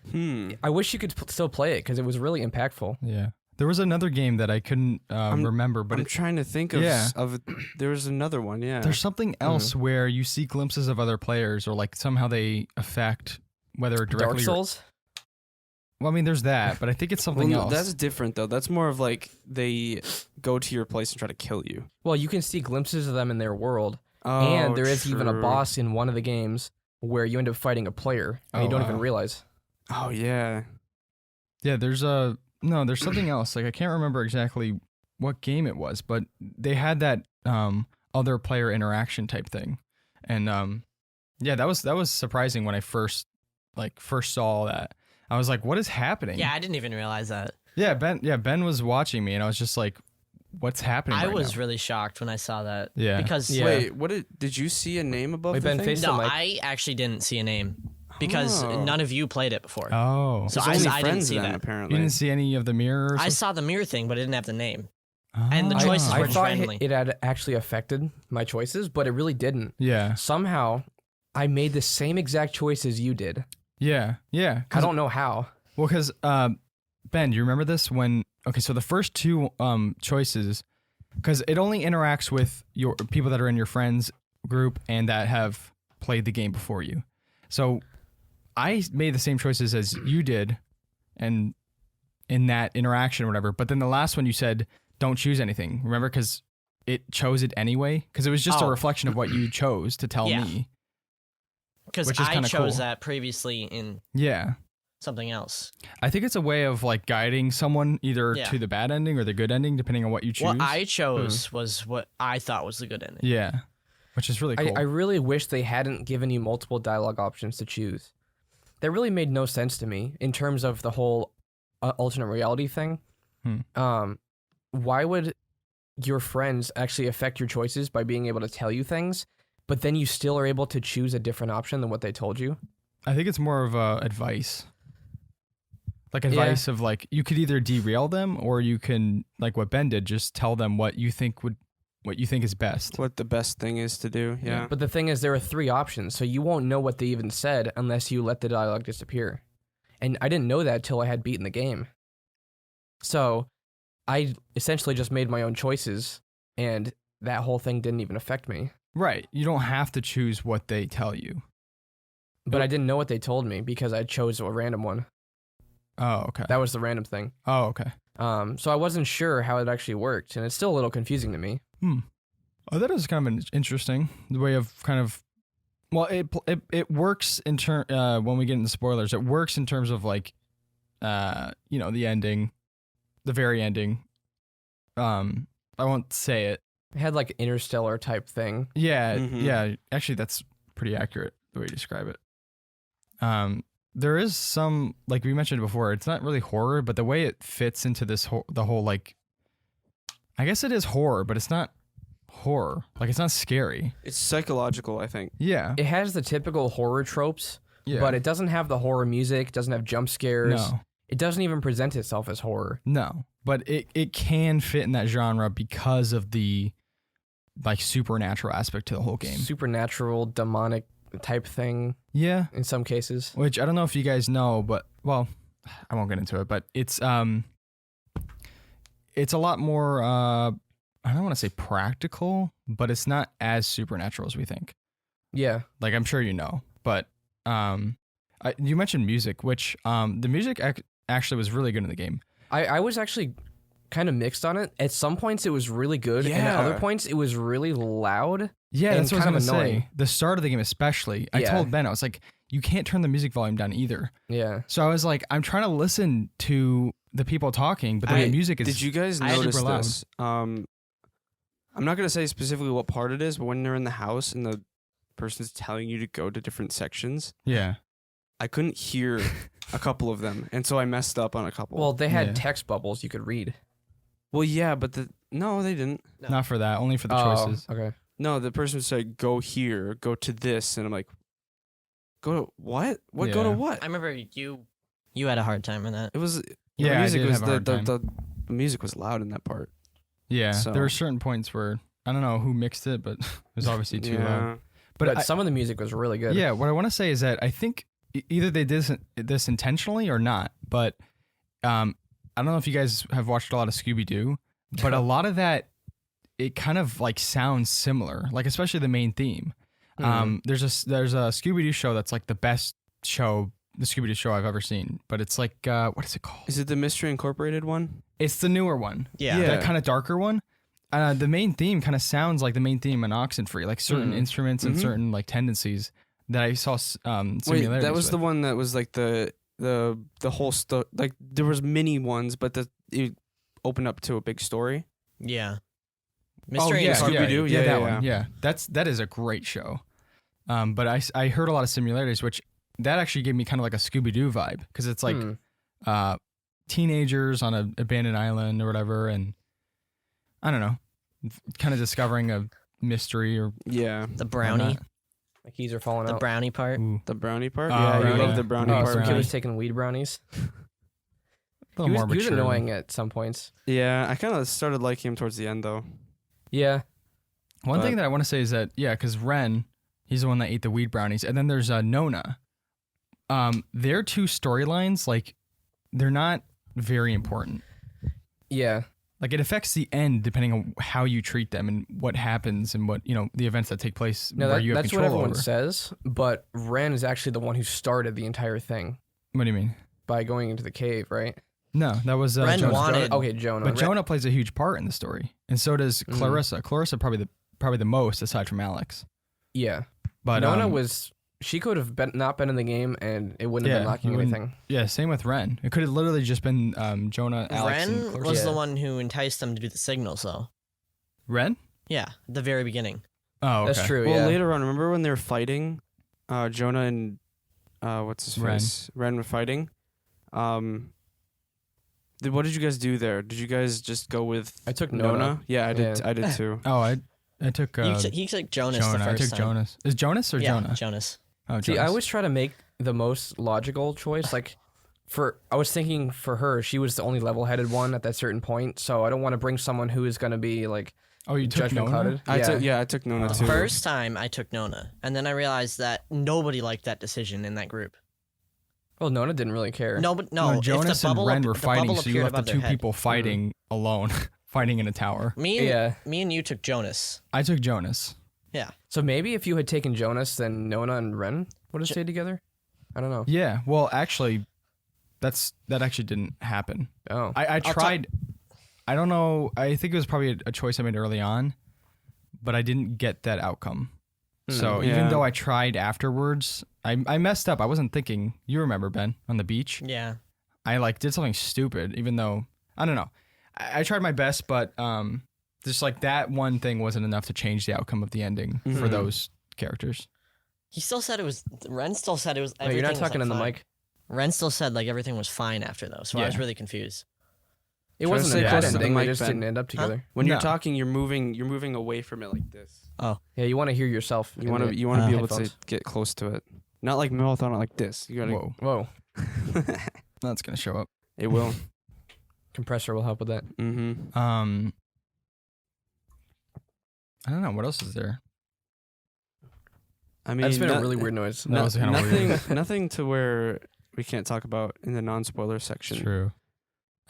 B: I wish you could still play it because it was really impactful.
C: Yeah. There was another game that I couldn't remember, but
A: I'm trying to think of there was another one, yeah.
C: There's something else where you see glimpses of other players, or like somehow they affect whether directly.
B: Dark Souls?
C: Well, I mean, there's that, but I think it's something else.
A: That's different though. That's more of like they go to your place and try to kill you.
B: Well, you can see glimpses of them in their world. And there is even a boss in one of the games where you end up fighting a player and you don't even realize.
A: Oh, yeah.
C: Yeah, there's something else. Like, I can't remember exactly what game it was, but they had that other player interaction type thing. And yeah, that was surprising when I first saw that. I was like, what is happening?
D: Yeah, I didn't even realize that.
C: Yeah, Ben was watching me, and I was just like, what's happening
D: I
C: right
D: was
C: now?
D: really shocked when I saw that.
C: Yeah.
D: Because
A: Wait, did you see a name above
B: Wait,
A: the
B: Ben,
A: thing?
B: face
D: no,
B: the mic.
D: I actually didn't see a name because none of you played it before.
C: Oh.
D: So
A: There's only
D: I didn't
A: friends
D: see
A: then,
D: that.
A: apparently.
C: You didn't see any of the mirrors?
D: I saw the mirror thing, but it didn't have the name. And the choices
B: I
D: were
B: thought
D: randomly.
B: it had actually affected my choices, but it really didn't.
C: Yeah.
B: Somehow, I made the same exact choice as you did.
C: Yeah. Yeah.
B: I don't know how.
C: Well, because Ben, do you remember this when? Okay, so the first two choices, because it only interacts with your people that are in your friends group and that have played the game before you. So I made the same choices as you did, and in that interaction or whatever. But then the last one you said don't choose anything. Remember, because it chose it anyway. Because it was just a reflection of what you chose to tell me.
D: Because
C: which is
D: I
C: kinda
D: chose
C: cool.
D: that previously in
C: Yeah.
D: something else.
C: I think it's a way of like guiding someone either to the bad ending or the good ending, depending on what you choose.
D: What I chose was what I thought was the good ending.
C: Yeah, which is really cool.
B: I really wish they hadn't given you multiple dialogue options to choose. That really made no sense to me in terms of the whole alternate reality thing. Why would your friends actually affect your choices by being able to tell you things, but then you still are able to choose a different option than what they told you?
C: I think it's more of advice. Like advice of like, you could either derail them or you can, like what Ben did, just tell them what you think is best.
A: What the best thing is to do, yeah.
B: But the thing is, there are 3 options, so you won't know what they even said unless you let the dialogue disappear. And I didn't know that till I had beaten the game. So I essentially just made my own choices, and that whole thing didn't even affect me.
C: Right. You don't have to choose what they tell you.
B: But I didn't know what they told me because I chose a random one.
C: Oh, okay.
B: That was the random thing.
C: Oh, okay.
B: So I wasn't sure how it actually worked, and it's still a little confusing to me.
C: Oh, that is kind of interesting. The way of kind of, well, it works in when we get into spoilers, it works in terms of like, the ending, the very ending. I won't say it.
B: It had like an interstellar type thing.
C: Yeah, yeah. Actually, that's pretty accurate the way you describe it. There is some, like we mentioned before, it's not really horror, but the way it fits into this the whole like, I guess it is horror, but it's not horror. Like, it's not scary.
A: It's psychological, I think.
C: Yeah.
B: It has the typical horror tropes
C: Yeah.
B: but it doesn't have the horror music. It doesn't have jump scares.
C: No.
B: It doesn't even present itself as horror.
C: No. But it can fit in that genre because of the like supernatural aspect to the whole game.
B: Supernatural, demonic type thing
C: Yeah.
B: in some cases.
C: Which I don't know if you guys know, but well, I won't get into it, but it's a lot more I don't want to say practical, but it's not as supernatural as we think.
B: Yeah.
C: Like I'm sure you know, but you mentioned music, which the music actually was really good in the game.
B: I was actually kind of mixed on it. At some points it was really good, and at other points it was really loud.
C: Yeah,
B: and
C: that's what I
B: kind
C: was
B: of
C: gonna say.
B: annoying.
C: The start of the game especially, I
B: Yeah.
C: told Ben, I was like, you can't turn the music volume down either.
B: Yeah.
C: So I was like, I'm trying to listen to the people talking, but then the music is
A: Did you guys
D: I-
A: notice
C: super loud.
A: this? I'm not gonna say specifically what part it is, but when they're in the house and the person's telling you to go to different sections,
C: Yeah.
A: I couldn't hear a couple of them, and so I messed up on a couple.
B: Well, they had
C: Yeah.
B: text bubbles you could read.
A: well, yeah, but no, they didn't.
D: No.
C: Not for that, only for the
B: Oh,
C: choices.
B: okay.
A: No, the person would say, "Go here, go to this," and I'm like, "Go to what? What? Go to
C: Yeah.
A: what?"
D: I remember you had a hard time in that.
A: It was
C: Yeah, I
A: music
C: did
A: was
C: have a hard time.
A: the music was loud in that part.
C: Yeah.
A: So-
C: There were certain points where I don't know who mixed it, but it was obviously too loud.
B: But,
C: I-
B: some of the music was really good.
C: Yeah, what I want to say is that I think either they did this intentionally or not, but I don't know if you guys have watched a lot of Scooby-Doo, but a lot of that, it kind of like sounds similar, like especially the main theme. There's a Scooby-Doo show that's like the best show, the Scooby-Doo show I've ever seen, but it's like, what is it called?
A: Is it the Mystery Incorporated one?
C: It's the newer one.
D: Yeah.
A: Yeah.
C: That kind of darker one. The main theme kind of sounds like the main theme in Oxenfree, like certain instruments and certain like tendencies that I saw similarities
A: Wait, that was
C: with.
A: the one that was like the whole like there was mini ones, but it opened up to a big story.
D: Yeah.
C: Oh
D: Mystery
C: yeah,
D: Incorporated.
A: Scooby-Doo?
C: yeah,
A: Yeah,
C: that
A: yeah,
C: one. Yeah, that is a great show. But I heard a lot of similarities, which that actually gave me kind of like a Scooby-Doo vibe because it's like teenagers on an abandoned island or whatever, and I don't know, kind of discovering a mystery or
A: Yeah,
D: The brownie.
C: whatnot.
B: My keys are falling
D: The
B: out.
D: brownie part.
C: Ooh,
A: the brownie part.
C: Oh,
A: yeah, you
C: yeah.
A: love the brownie
B: Oh,
A: part.
B: so kid
C: brownie.
B: was taking weed brownies.
C: a
B: He
C: little more
B: was
C: mature.
B: annoying at some points.
A: Yeah, I kind of started liking him towards the end though.
B: Yeah.
C: One
A: But-
C: thing that I want to say is that because Ren, he's the one that ate the weed brownies, and then there's Nona. Their two storylines, like, they're not very important.
B: Yeah.
C: Like, it affects the end depending on how you treat them and what happens and what the events that take place
B: No,
C: where you have
B: that's what
C: control
B: everyone
C: over.
B: says, but Ren is actually the one who started the entire thing
C: What do you mean?
B: by going into the cave, right?
C: No, that was
D: Ren
C: Jonah.
D: wanted-
B: Okay, Jonah.
C: But Jonah plays a huge part in the story, and so does Clarissa. Clarissa probably the most aside from Alex.
B: Yeah.
C: But
B: Nona she could have not been in the game and it wouldn't have been
C: Yeah,
B: locking
C: it wouldn't-
B: anything.
C: Yeah, same with Ren. It could have literally just been Jonah, Alex, and
D: Ren
C: Clarissa.
D: was
B: Yeah.
D: the one who enticed them to do the signals, though.
C: Ren?
D: Yeah, at the very beginning.
C: Oh, okay.
B: That's true,
A: Well,
B: yeah.
A: later on, remember when they were fighting, Jonah and what's his
C: Ren.
A: face? Ren were fighting. What did you guys do there? Did you guys just go with
B: I took Nona.
A: Yeah, I did.
B: Yeah.
A: I did too.
C: Oh, I took
D: He took Jonas
C: Jonah.
D: the
C: I
D: first
C: took
D: time.
C: Jonas. Is Jonas or
D: Yeah,
C: Jonah?
D: Jonas.
C: Oh,
B: See,
C: Jonas.
B: I always try to make the most logical choice. Like, I was thinking for her, she was the only level-headed one at that certain point, so I don't want to bring someone who is going to be, like,
C: Oh, you took
B: judgment
C: Nona?
B: clouded.
A: I took Nona too.
D: First time I took Nona, and then I realized that nobody liked that decision in that group.
B: Well, Nona didn't really care.
D: No, but
C: No,
D: no.
C: Jonas
D: if the
C: and
D: bubble
C: Ren were
D: the
C: fighting,
D: bubble
C: so you
D: appeared
C: left the
D: above their
C: two
D: head.
C: people fighting alone, fighting in a tower.
D: Me
B: Yeah.
D: and you took Jonas.
C: I took Jonas.
D: Yeah.
B: So maybe if you had taken Jonas, then Nona and Ren would have stayed together? I don't know.
C: Yeah, well, actually, that actually didn't happen.
B: Oh.
C: I tried. I don't know. I think it was probably a choice I made early on, but I didn't get that outcome. So
A: Yeah.
C: even though I tried afterwards, I messed up. I wasn't thinking. You remember, Ben, on the beach?
D: Yeah.
C: I like did something stupid, even though I don't know. I tried my best, but just like that one thing wasn't enough to change the outcome of the ending for those characters.
D: He still said it was. Ren still said it was.
B: Oh, you're not
D: everything was,
B: talking
D: like,
B: in the
D: fine.
B: mic?
D: Ren still said like everything was fine after though, so I was
C: Yeah.
D: really confused.
B: It
A: Try to
B: wasn't
A: stay
B: a bad
A: close to the
B: ending. They
A: mic,
B: just
A: Ben.
B: didn't end up together.
A: When you're
C: No.
A: talking, you're moving away from it like this.
B: Yeah, you want to hear yourself.
A: You want to be able to
B: headphones.
A: get close to it. Not like marathon, like this. You gotta.
C: Whoa.
B: Whoa.
C: That's gonna show up.
A: It will.
B: Compressor will help with that.
A: Mm-hmm.
C: I don't know what else is there.
A: I mean,
B: That's been a really weird noise.
C: That was kind of weird.
A: Nothing to where we can't talk about in the non-spoiler section.
C: True.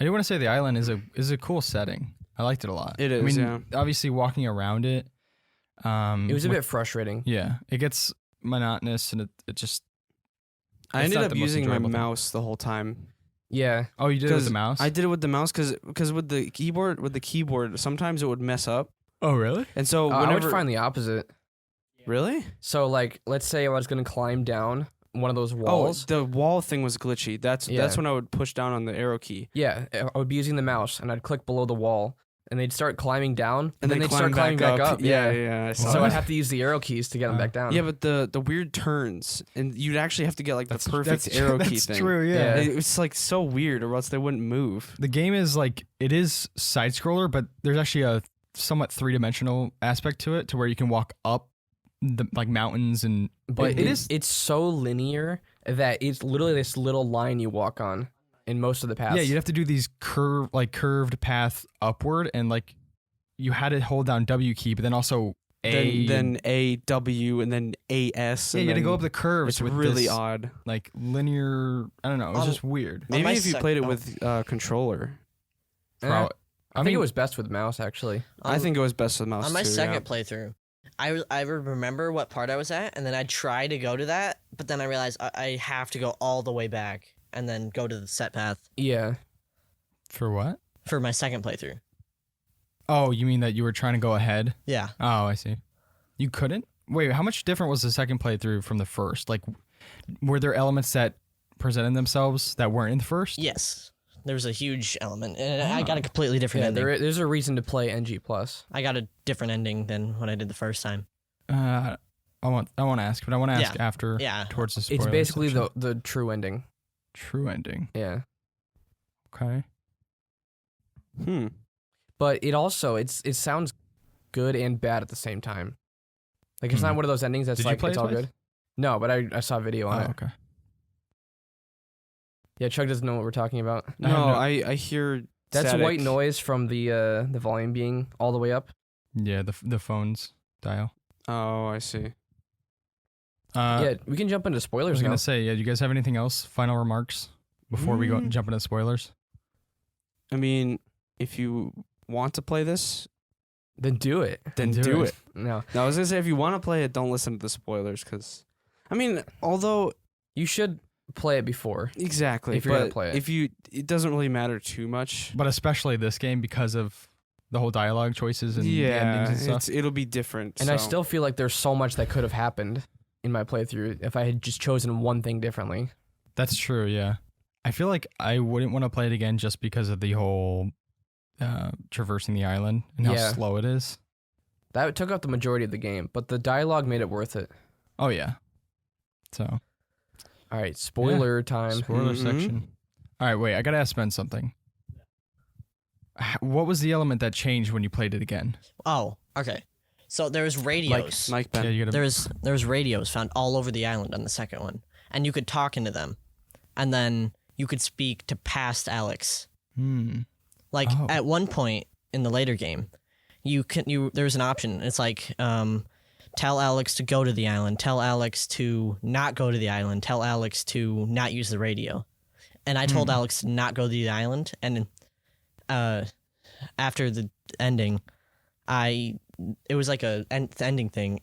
C: I do want to say the island is a cool setting. I liked it a lot.
A: It is.
C: I mean,
A: yeah.
C: obviously walking around it.
B: It was a bit frustrating.
C: Yeah, it gets monotonous and it just.
A: I
C: it's
A: ended
C: not
A: up
C: the most
A: using my
C: enjoyable thing.
A: mouse the whole time.
B: Yeah.
C: Oh, you did it with the
A: 'Cause
C: mouse?
A: I did it with the mouse because with the keyboard sometimes it would mess up,
C: Oh, really?
A: and so
B: I
A: whenever
B: would find the opposite.
A: really
B: So like, let's say I was gonna climb down one of those
A: oh
B: walls.
A: the wall thing was glitchy. That's
B: Yeah.
A: when I would push down on the arrow key
B: Yeah, I would be using the mouse and I'd click below the wall and they'd start climbing down and then they'd start climbing back up.
A: Yeah. I saw
B: So
A: that.
B: I'd have to use the arrow keys to get them back down.
A: Yeah, but the weird turns, and you'd actually have to get like
C: That's
A: the perfect
C: that's
A: arrow
C: true,
A: key
C: that's
A: thing.
C: true, yeah.
B: Yeah.
A: It's like so weird, or else they wouldn't move.
C: The game is like, it is side scroller, but there's actually a somewhat 3-dimensional aspect to it, to where you can walk up the like mountains and.
B: But
C: it is.
B: it's so linear that it's literally this little line you walk on in most of the paths.
C: Yeah, you'd have to do these curved path upward, and like you had to hold down W key, but then also A.
A: Then A W and then A S.
C: yeah, you had to go up the curves.
A: It's
C: with
A: really
C: this,
A: odd.
C: like linear. I don't know. It was just weird.
A: Maybe
D: my
A: if you
D: sec-
A: played it
D: oh.
A: with controller.
B: Eh, I think
C: mean-
B: it was best with mouse actually.
A: I think it was best with mouse
D: On my
A: too,
D: second playthrough, I would remember what part I was at, and then I'd try to go to that, but then I realized I have to go all the way back and then go to the set path
B: Yeah.
C: For what?
D: for my second playthrough.
C: Oh, you mean that you were trying to go ahead?
D: Yeah.
C: Oh, I see. You couldn't? Wait, how much different was the second playthrough from the first? Like, were there elements that presented themselves that weren't in the first?
D: Yes. There was a huge element, and I got a completely different
B: Yeah,
D: ending.
B: there's a reason to play NG plus.
D: I got a different ending than what I did the first time.
C: I won't ask, but I want to ask after.
D: Yeah.
C: Towards the spoiler
B: It's basically
C: section.
B: the true ending.
C: True ending.
B: Yeah.
C: Okay.
B: But it also it sounds good and bad at the same time. Like it's not one of those endings that's
C: Did you
B: like
C: play
B: it's
C: it
B: all
C: twice?
B: good. No, but I saw a video on
C: Oh,
B: it.
C: okay.
B: Yeah, Chug doesn't know what we're talking about.
A: No, I hear
B: That's
A: static.
B: white noise from the volume being all the way up.
C: Yeah, the phone's dial.
A: Oh, I see.
B: Yeah, we can jump into
C: I
B: spoilers
C: was
B: now.
C: gonna say, yeah. Do you guys have anything else? Final remarks before we go
A: Mm.
C: jump into spoilers?
A: I mean, if you want to play this,
B: Then do it.
A: then
C: Do
A: do
C: it.
A: it.
B: No,
A: Now, I was gonna say if you want to play it, don't listen to the spoilers, because, I mean, although
B: you should play it before.
A: exactly,
B: If you're gonna
A: but
B: play it.
A: if you, it doesn't really matter too much.
C: But especially this game because of the whole dialogue choices and the endings and stuff.
A: it'll be different.
B: And I
A: so.
B: still feel like there's so much that could have happened in my playthrough if I had just chosen one thing differently.
C: That's true, yeah. I feel like I wouldn't want to play it again just because of the whole traversing the island and how
B: Yeah.
C: slow it is.
B: That took up the majority of the game, but the dialogue made it worth it.
C: Oh, yeah. So,
B: All right, spoiler time.
C: spoiler
A: Mhm.
C: section. All right, wait, I got to ask Spence something. What was the element that changed when you played it again?
D: Oh, okay. So there was radios.
A: Mike Ben.
C: Yeah, you gotta,
D: There was radios found all over the island on the second one, and you could talk into them, and then you could speak to past Alex. Like
C: Oh.
D: at one point in the later game, there's an option. It's like tell Alex to go to the island, tell Alex to not go to the island, tell Alex to not use the radio. And I told Alex to not go to the island, and after the ending, it was like a ending thing.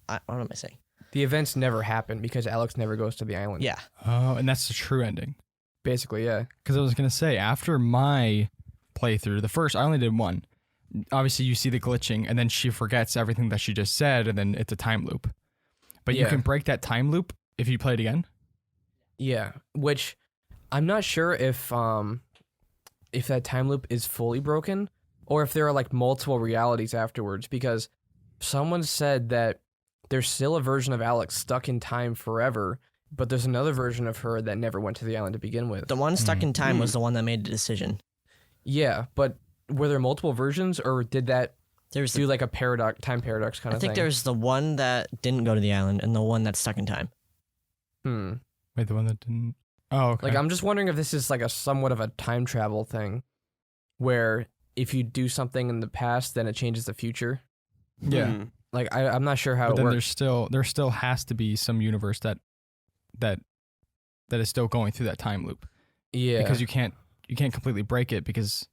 D: What am I saying?
B: The events never happen because Alex never goes to the island.
D: Yeah.
C: Oh, and that's the true ending.
B: Basically, yeah.
C: Because I was going to say, after my playthrough, the first, I only did one. Obviously, you see the glitching, and then she forgets everything that she just said, and then it's a time loop. But you
B: Yeah.
C: can break that time loop if you play it again.
B: Yeah, which I'm not sure if that time loop is fully broken or if there are like multiple realities afterwards, because someone said that there's still a version of Alex stuck in time forever, but there's another version of her that never went to the island to begin with.
D: The one stuck in time was the one that made the decision.
B: Yeah, but were there multiple versions, or did that
D: There's
B: do like a time paradox kind
D: I
B: of
D: think
B: thing?
D: there's the one that didn't go to the island and the one that's stuck in time.
C: Wait, the one that didn't. Oh, okay.
B: Like, I'm just wondering if this is like a somewhat of a time travel thing, where if you do something in the past, then it changes the future.
C: Yeah.
B: Like, I'm not sure how
C: But
B: it
C: then
B: works.
C: there still has to be some universe that is still going through that time loop.
B: Yeah.
C: Because you can't completely break it because,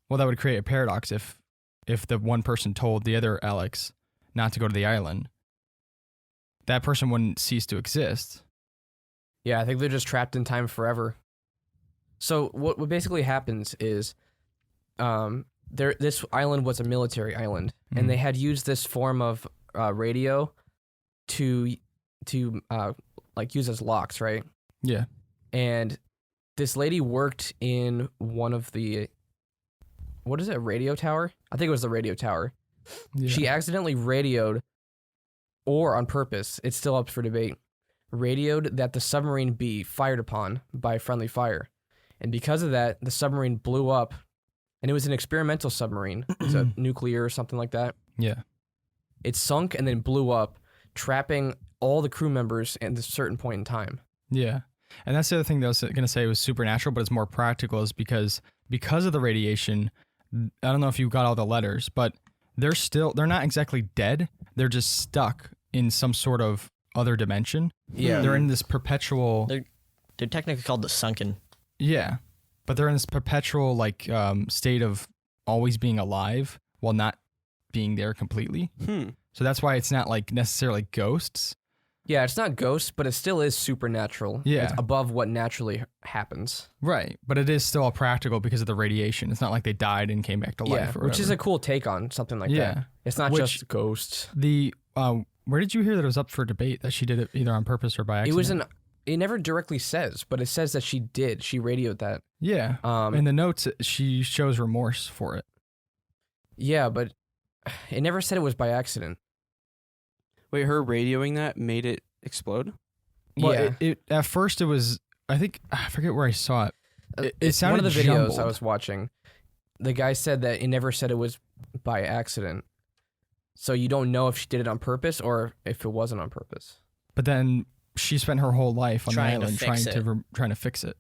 C: well, that would create a paradox if the one person told the other Alex not to go to the island, that person wouldn't cease to exist.
B: Yeah, I think they're just trapped in time forever. So what basically happens is, this island was a military island, and they had used this form of radio to like use as locks, right?
C: Yeah.
B: And this lady worked in one of the, what is it, a radio tower? I think it was the radio tower.
C: Yeah.
B: She accidentally radioed, or on purpose, it's still up for debate, radioed that the submarine be fired upon by friendly fire. And because of that, the submarine blew up, and it was an experimental submarine. It's a nuclear or something like that.
C: Yeah.
B: It sunk and then blew up, trapping all the crew members at a certain point in time.
C: Yeah. And that's the other thing that I was going to say was supernatural, but it's more practical is because of the radiation, I don't know if you got all the letters, but they're not exactly dead. They're just stuck in some sort of other dimension.
B: Yeah.
C: They're in this perpetual...
D: They're technically called the Sunken.
C: Yeah. But they're in this perpetual like state of always being alive while not being there completely. So that's why it's not like necessarily ghosts.
B: Yeah, it's not ghosts, but it still is supernatural.
C: Yeah.
B: It's above what naturally happens.
C: Right. But it is still all practical because of the radiation. It's not like they died and came back to life.
B: Yeah,
C: Or
B: which is
C: whatever.
B: a cool take on something like
C: Yeah.
B: that. It's not
C: Which-
B: just ghosts.
C: The where did you hear that it was up for debate that she did it either on purpose or by accident?
B: It never directly says, but it says that she did. She radioed that.
C: Yeah. In the notes, she shows remorse for it.
B: Yeah, but it never said it was by accident.
A: Wait, her radioing that made it explode?
C: Well,
B: yeah.
C: it at first it was. I forget where I saw it. It
B: It's
C: sounded
B: one of the videos
C: jumbled.
B: I was watching. The guy said that it never said it was by accident. So you don't know if she did it on purpose or if it wasn't on purpose.
C: But then she spent her whole life on
D: Trying
C: the
D: to
C: island
D: fix
C: trying to fix it.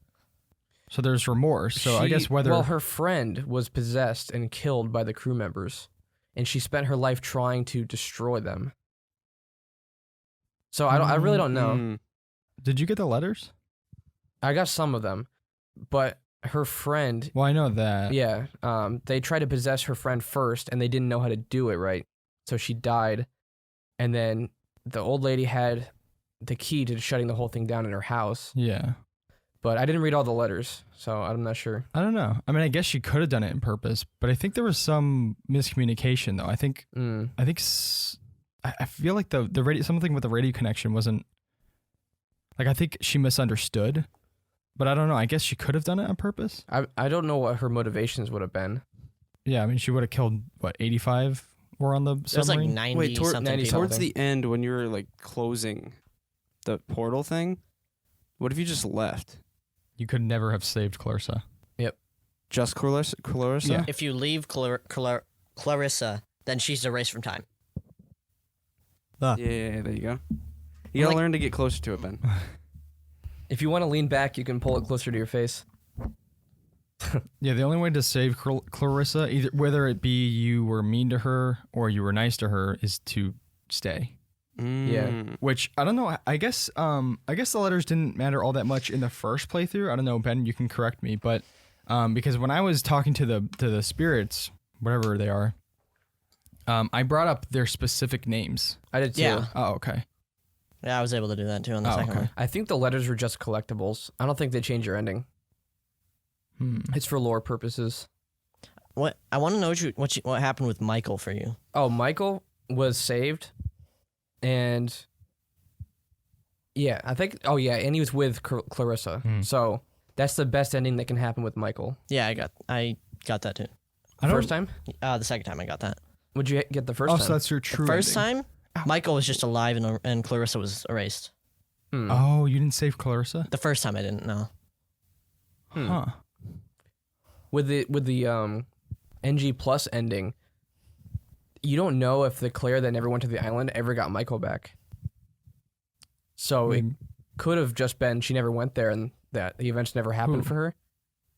C: So there's remorse. So I guess whether
B: Well, her friend was possessed and killed by the crew members, and she spent her life trying to destroy them. So I really don't know.
C: Did you get the letters?
B: I got some of them, but her friend,
C: Well, I know that.
B: yeah, they tried to possess her friend first, and they didn't know how to do it right, so she died. And then the old lady had the key to shutting the whole thing down in her house,
C: Yeah.
B: but I didn't read all the letters, so I'm not sure.
C: I don't know. I mean, I guess she could have done it on purpose, but I think there was some miscommunication though. I think I feel like the radio, something with the radio connection wasn't like, I think she misunderstood, but I don't know. I guess she could have done it on purpose.
B: I don't know what her motivations would have been.
C: Yeah. I mean, she would have killed 85 were on the
D: There was like
C: submarine.
D: 90
A: Wait,
D: something
B: 90
D: people.
A: Towards the end, when you were like closing the portal thing, what if you just left?
C: You could never have saved Clarissa.
A: Just Clarissa?
C: Yeah.
D: If you leave Clarissa, then she's erased from time.
A: Yeah, there you go. You gotta learn to get closer to it, Ben.
B: If you want to lean back, you can pull it closer to your face.
C: Yeah, the only way to save Clarissa, either whether it be you were mean to her or you were nice to her, is to stay.
B: Yeah.
C: Which I don't know. I guess the letters didn't matter all that much in the first playthrough. I don't know, Ben. You can correct me, but because when I was talking to the spirits, whatever they are, I brought up their specific names.
B: I did too.
D: Yeah.
C: Oh, okay.
D: Yeah, I was able to do that too on the
C: Oh,
D: second
C: okay.
D: one.
B: I think the letters were just collectibles. I don't think they change your ending. It's for lore purposes.
D: What I want to know what happened with Michael for you.
B: Oh, Michael was saved, and yeah, I think. Oh yeah, and he was with Clarissa. So that's the best ending that can happen with Michael.
D: Yeah, I got that too.
B: First time?
D: The second time I got that.
B: Would you get the first
C: Oh,
B: time?
C: so that's your true.
D: First
C: ending.
D: time, Michael was just alive and Clarissa was erased.
C: Oh, you didn't save Clarissa?
D: The first time I didn't know.
C: Huh.
B: With the NG plus ending, you don't know if the Claire that never went to the island ever got Michael back. So could have just been she never went there and that the events never happened for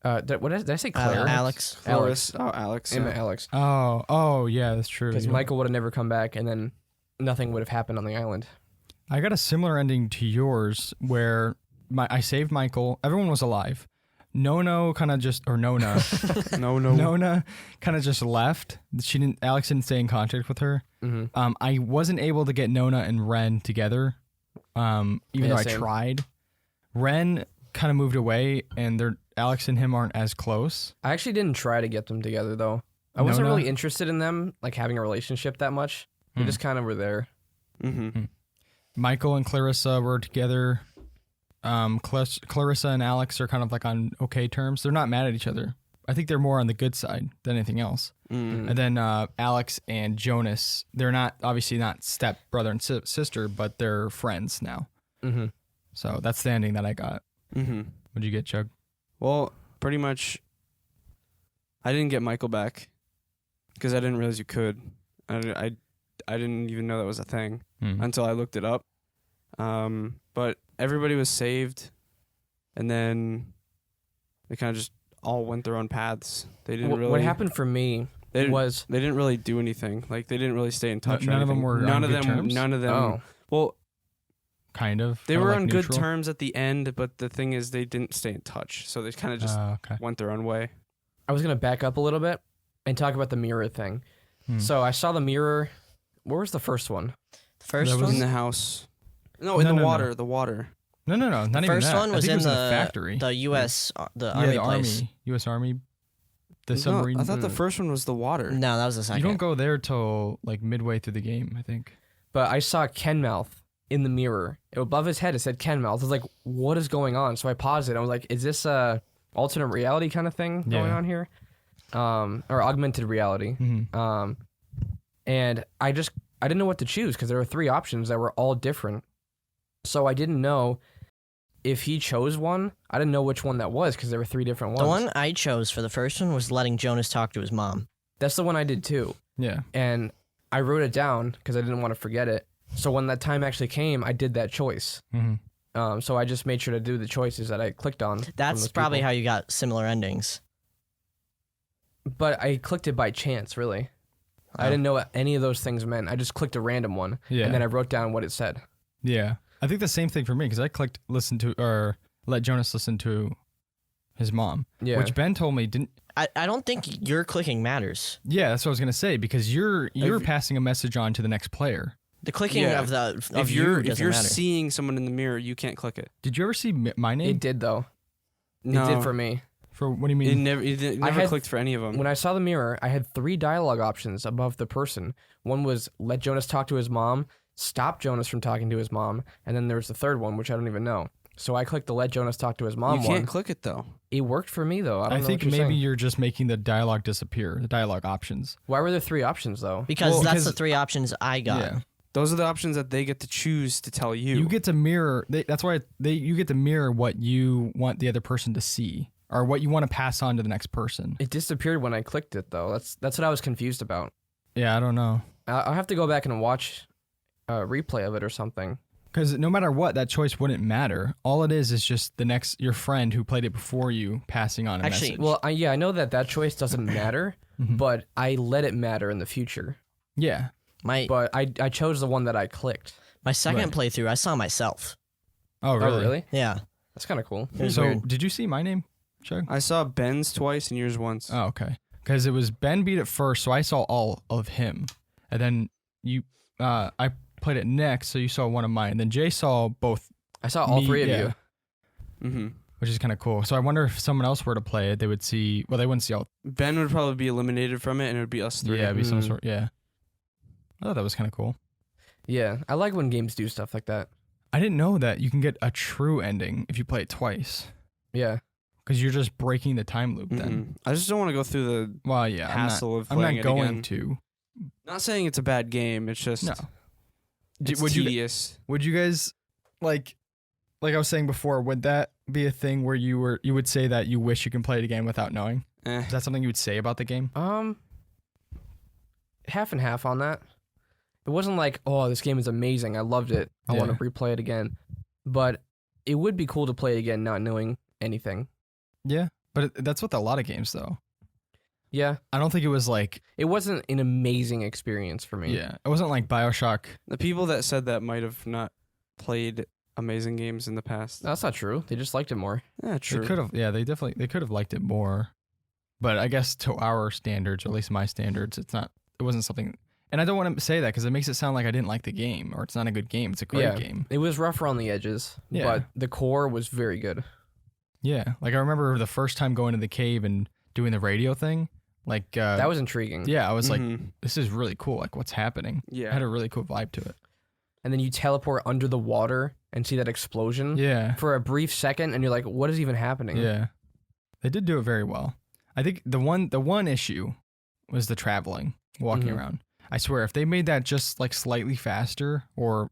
B: her. Did I say Claire?
D: Alex.
A: Alex. Oh, Alex.
B: I meant Alex.
C: Oh, yeah, that's true.
B: Because Michael would have never come back, and then nothing would have happened on the island.
C: I got a similar ending to yours where I saved Michael. Everyone was alive. Nona kind of just, or Nona. Nona kind of just left. Alex didn't stay in contact with her.
B: Mm-hmm.
C: I wasn't able to get Nona and Ren together, even though I tried. Ren kind of moved away, and Alex and him aren't as close.
B: I actually didn't try to get them together, though. I wasn't really interested in them, like having a relationship that much. They just kind of were there.
A: Mm-hmm.
C: Michael and Clarissa were together. Clarissa and Alex are kind of like on okay terms. They're not mad at each other. I think they're more on the good side than anything else.
A: Mm-hmm.
C: And then Alex and Jonas, they're obviously not step brother and sister, but they're friends now.
B: Mm-hmm.
C: So that's the ending that I got.
A: Mm-hmm.
C: What'd you get, Chug?
A: Well, pretty much, I didn't get Michael back because I didn't realize you could. I didn't even know that was a thing until I looked it up. But everybody was saved, and then they kind of just all went their own paths. They didn't really.
B: What happened for me was
A: they didn't really do anything. Like they didn't really stay in touch.
C: None
A: or
C: of them
A: anything.
C: were on good terms?
A: None of them.
B: Oh.
A: Well,
C: kind of.
A: they
C: Kinda
A: were
C: like
A: on
C: neutral?
A: good terms at the end, but the thing is, they didn't stay in touch. So they kind of just
C: Okay.
A: went their own way.
B: I was gonna back up a little bit and talk about the mirror thing. So I saw the mirror. Where was the first one?
D: The first
C: That was
D: one?
A: In the house. No, in
C: No,
A: the
C: no,
A: water.
C: no.
A: The water.
C: No, not
D: The
C: even
D: first
C: that.
D: one was
C: I think
D: in
C: it was
D: the
C: factory.
D: the U.S. The
C: yeah,
D: army
C: the
D: place.
C: army, U.S. Army, the
A: No,
C: submarine.
A: I thought the first one was the water.
D: No, that was the second.
C: You don't go there till like midway through the game, I think.
B: But I saw Kenmouth in the mirror. Above his head, it said Kenmouth. I was like, what is going on? So I paused it. I was like, is this a alternate reality kind of thing going on here? Or augmented reality.
C: Mm-hmm.
B: And I didn't know what to choose because there were 3 options that were all different. So I didn't know if he chose one. I didn't know which one that was because there were 3 different ones.
D: The one I chose for the first one was letting Jonas talk to his mom.
B: That's the one I did too.
C: Yeah.
B: And I wrote it down because I didn't want to forget it. So when that time actually came, I did that choice.
C: Mm-hmm.
B: So I just made sure to do the choices that I clicked on.
D: That's probably how you got similar endings.
B: But I clicked it by chance, really. I didn't know what any of those things meant. I just clicked a random one,
C: Yeah.
B: and then I wrote down what it said.
C: Yeah. I think the same thing for me because I clicked listen to or let Jonas listen to his mom.
B: Yeah.
C: Which Ben told me didn't.
D: I don't think your clicking matters.
C: Yeah, that's what I was gonna say because you're passing a message on to the next player.
D: The clicking
A: Yeah.
D: of
A: If
D: you
A: you're
D: doesn't matter.
A: seeing someone in the mirror, you can't click it.
C: Did you ever see my name?
B: It did, though.
A: No,
B: It did for me.
C: For what do you
A: It
C: mean?
A: never clicked for any of them.
B: When I saw the mirror, I had 3 dialogue options above the person. One was let Jonas talk to his mom, stop Jonas from talking to his mom, and then there was the third one, which I don't even know. So I clicked the let Jonas talk to his mom
A: you can't
B: one.
A: click it though.
B: It worked for me, though. I don't know
C: think
B: what you're
C: maybe
B: saying.
C: you're just making the dialogue disappear, the dialogue options.
B: Why were there 3 options, though?
D: because that's the 3 options I got.
C: Yeah.
A: Those are the options that they get to choose to tell you.
C: You get to mirror. That's why you get to mirror what you want the other person to see, or what you want to pass on to the next person.
B: It disappeared when I clicked it, though. That's what I was confused about.
C: Yeah, I don't know.
B: I'll have to go back and watch a replay of it or something.
C: Because no matter what, that choice wouldn't matter. All it is just your friend who played it before you passing on a
D: Actually,
C: message.
B: Well, I know that choice doesn't matter, but I let it matter in the future.
C: yeah.
B: But I chose the one that I clicked.
D: My second playthrough, I saw myself.
C: Oh, really?
B: Oh, really?
D: Yeah.
B: That's kind of cool.
D: It was
C: So,
D: weird.
C: did you see my name, Chug?
A: I saw Ben's twice and yours once.
C: Oh, okay. Because it was Ben beat it first, so I saw all of him, and then I played it next, so you saw one of mine. And then Jay saw both,
B: I saw all 3 of you.
A: Mm-hmm.
C: which is kind of cool. So I wonder if someone else were to play it, they would see. Well, they wouldn't see all.
A: Ben would probably be eliminated from it, and it would be us 3.
C: Yeah, it'd be some sort. Yeah. I thought that was kind of cool.
B: Yeah, I like when games do stuff like that.
C: I didn't know that you can get a true ending if you play it twice.
B: Yeah.
C: Because you're just breaking the time loop then.
A: Mm-hmm. I just don't want to go through the
C: Well, yeah.
A: hassle of
C: I'm
A: playing
C: not
A: it
C: going
A: again.
C: to.
A: Not saying it's a bad game. It's just
C: No.
A: it's
C: Would you
A: tedious.
C: Would you guys like I was saying before, would that be a thing where you would say that you wish you can play it again without knowing? Is that something you would say about the game?
B: Half and half on that. It wasn't like, oh, this game is amazing. I loved it. I want to replay it again. But it would be cool to play it again, not knowing anything.
C: Yeah, but that's with a lot of games though.
B: Yeah,
C: I don't think it was like
B: it wasn't an amazing experience for me.
C: it wasn't like BioShock.
A: The people that said that might have not played amazing games in the past.
B: That's not true. They just liked it more.
A: Yeah, true.
C: They could have. Yeah, they could have liked it more. But I guess to our standards, or at least my standards, it wasn't something. And I don't want to say that because it makes it sound like I didn't like the game or it's not a good game. It's a great game.
B: It was rough around the edges, but the core was very good.
C: Yeah, like I remember the first time going to the cave and doing the radio thing. Like
B: that was intriguing.
C: Yeah, I was like, this is really cool. Like, what's happening?
A: Yeah,
C: it had a really cool vibe to it.
B: And then you teleport under the water and see that explosion.
C: Yeah,
B: for a brief second, and you're like, what is even happening?
C: Yeah, they did do it very well. I think the one issue was the traveling, walking around. I swear, if they made that just like slightly faster or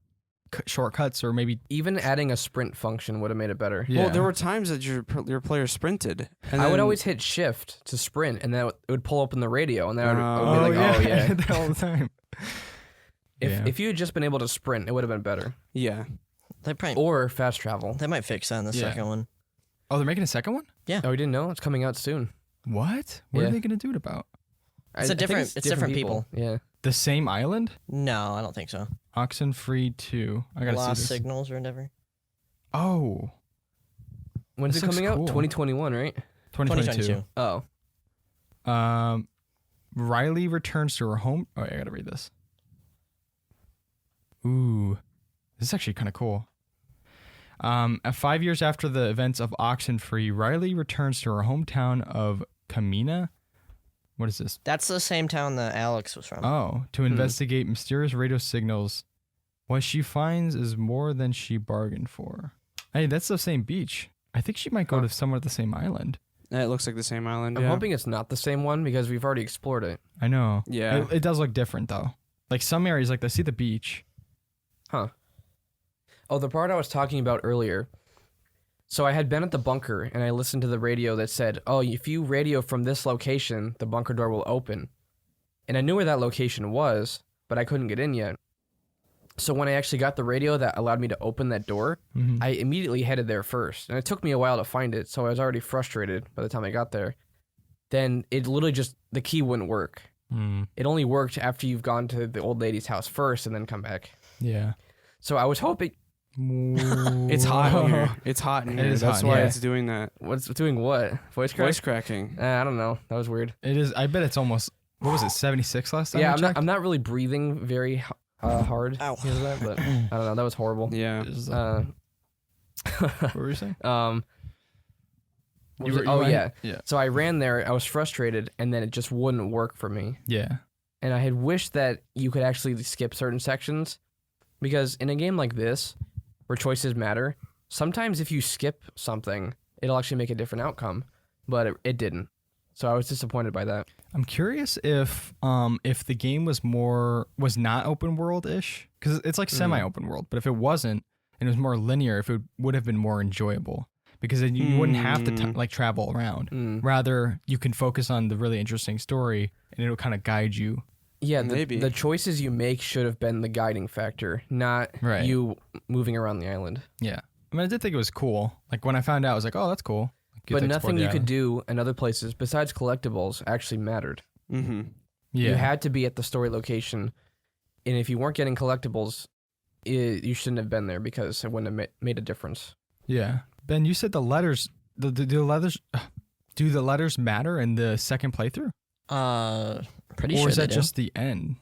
C: shortcuts or maybe
B: even adding a sprint function would have made it better.
C: Yeah.
A: Well, there were times that your player sprinted. And
B: I would
A: then-
B: always hit shift to sprint, and then it would pull open the radio, and then I would be like,
C: yeah,
B: oh yeah.
C: I did that all the time.
B: If you had just been able to sprint, it would have been better.
A: Yeah.
B: Or fast travel.
D: They might fix that in the second one.
C: Oh, they're making a second one?
B: Oh, we didn't know? It's coming out soon.
C: What? What
B: Yeah.
C: are they going to do it about?
D: It's different people.
B: Yeah.
C: The same island?
D: No, I don't think so.
C: Oxenfree 2. I got to see
D: Lost
C: this.
D: signals or whatever.
C: Oh.
B: When's
C: This
B: it coming
C: looks
B: out?
C: cool.
B: 2021, right?
C: 2022.
B: Oh.
C: Riley returns to her home. Oh, I got to read this. Ooh. This is actually kind of cool. 5 years after the events of Oxenfree, Riley returns to her hometown of Kamina. What is this?
D: That's the same town that Alex was from.
C: Oh, to investigate mysterious radio signals. What she finds is more than she bargained for. Hey, that's the same beach. I think she might go to somewhere at the same island.
A: It looks like the same island.
B: I'm
A: yeah.
B: hoping it's not the same one because we've already explored it.
C: I know.
A: Yeah.
C: It does look different, though. Like some areas, like I see the beach.
B: Huh. Oh, the part I was talking about earlier. So I had been at the bunker and I listened to the radio that said, oh, if you radio from this location, the bunker door will open. And I knew where that location was, but I couldn't get in yet. So when I actually got the radio that allowed me to open that door, I immediately headed there first. And it took me a while to find it, so I was already frustrated by the time I got there. Then it literally just, the key wouldn't work. It only worked after you've gone to the old lady's house first and then come back.
C: Yeah.
B: So I was hoping...
A: It's hot in here. It's hot in here.
C: is
A: That's
C: hot,
A: why
C: yeah.
A: it's doing that.
B: What's doing what? Voice crack?
A: Voice cracking.
B: I don't know. That was weird.
C: It is. I bet it's almost, what was it, 76 last time?
B: Yeah,
C: I
B: I'm not really breathing very hard.
D: Ow.
B: Because of that, but I don't know. That was horrible.
A: Yeah.
C: What were you saying?
B: What was it?
C: Yeah.
B: So I ran there. I was frustrated, and then it just wouldn't work for me.
C: Yeah.
B: And I had wished that you could actually skip certain sections, because in a game like this, where choices matter, sometimes if you skip something, it'll actually make a different outcome. But it didn't. So I was disappointed by that.
C: I'm curious if the game was not open world ish, because it's like semi open world. But if it wasn't and it was more linear, if it would have been more enjoyable, because then you wouldn't have to travel around. Rather, you can focus on the really interesting story, and it'll kind of guide you.
B: Yeah,
A: Maybe.
B: the choices you make should have been the guiding factor, not
C: Right.
B: you moving around the island.
C: Yeah. I mean, I did think it was cool. Like when I found out, I was like, oh, that's cool.
B: But nothing you could do in other places besides collectibles actually mattered.
A: Mm-hmm.
C: Yeah.
B: You had to be at the story location, and if you weren't getting collectibles, you shouldn't have been there because it wouldn't have made a difference.
C: Yeah. Ben, you said the letters. Do the letters matter in the second playthrough?
D: Pretty
C: Or
D: sure
C: is
D: they
C: that
D: do.
C: just the end?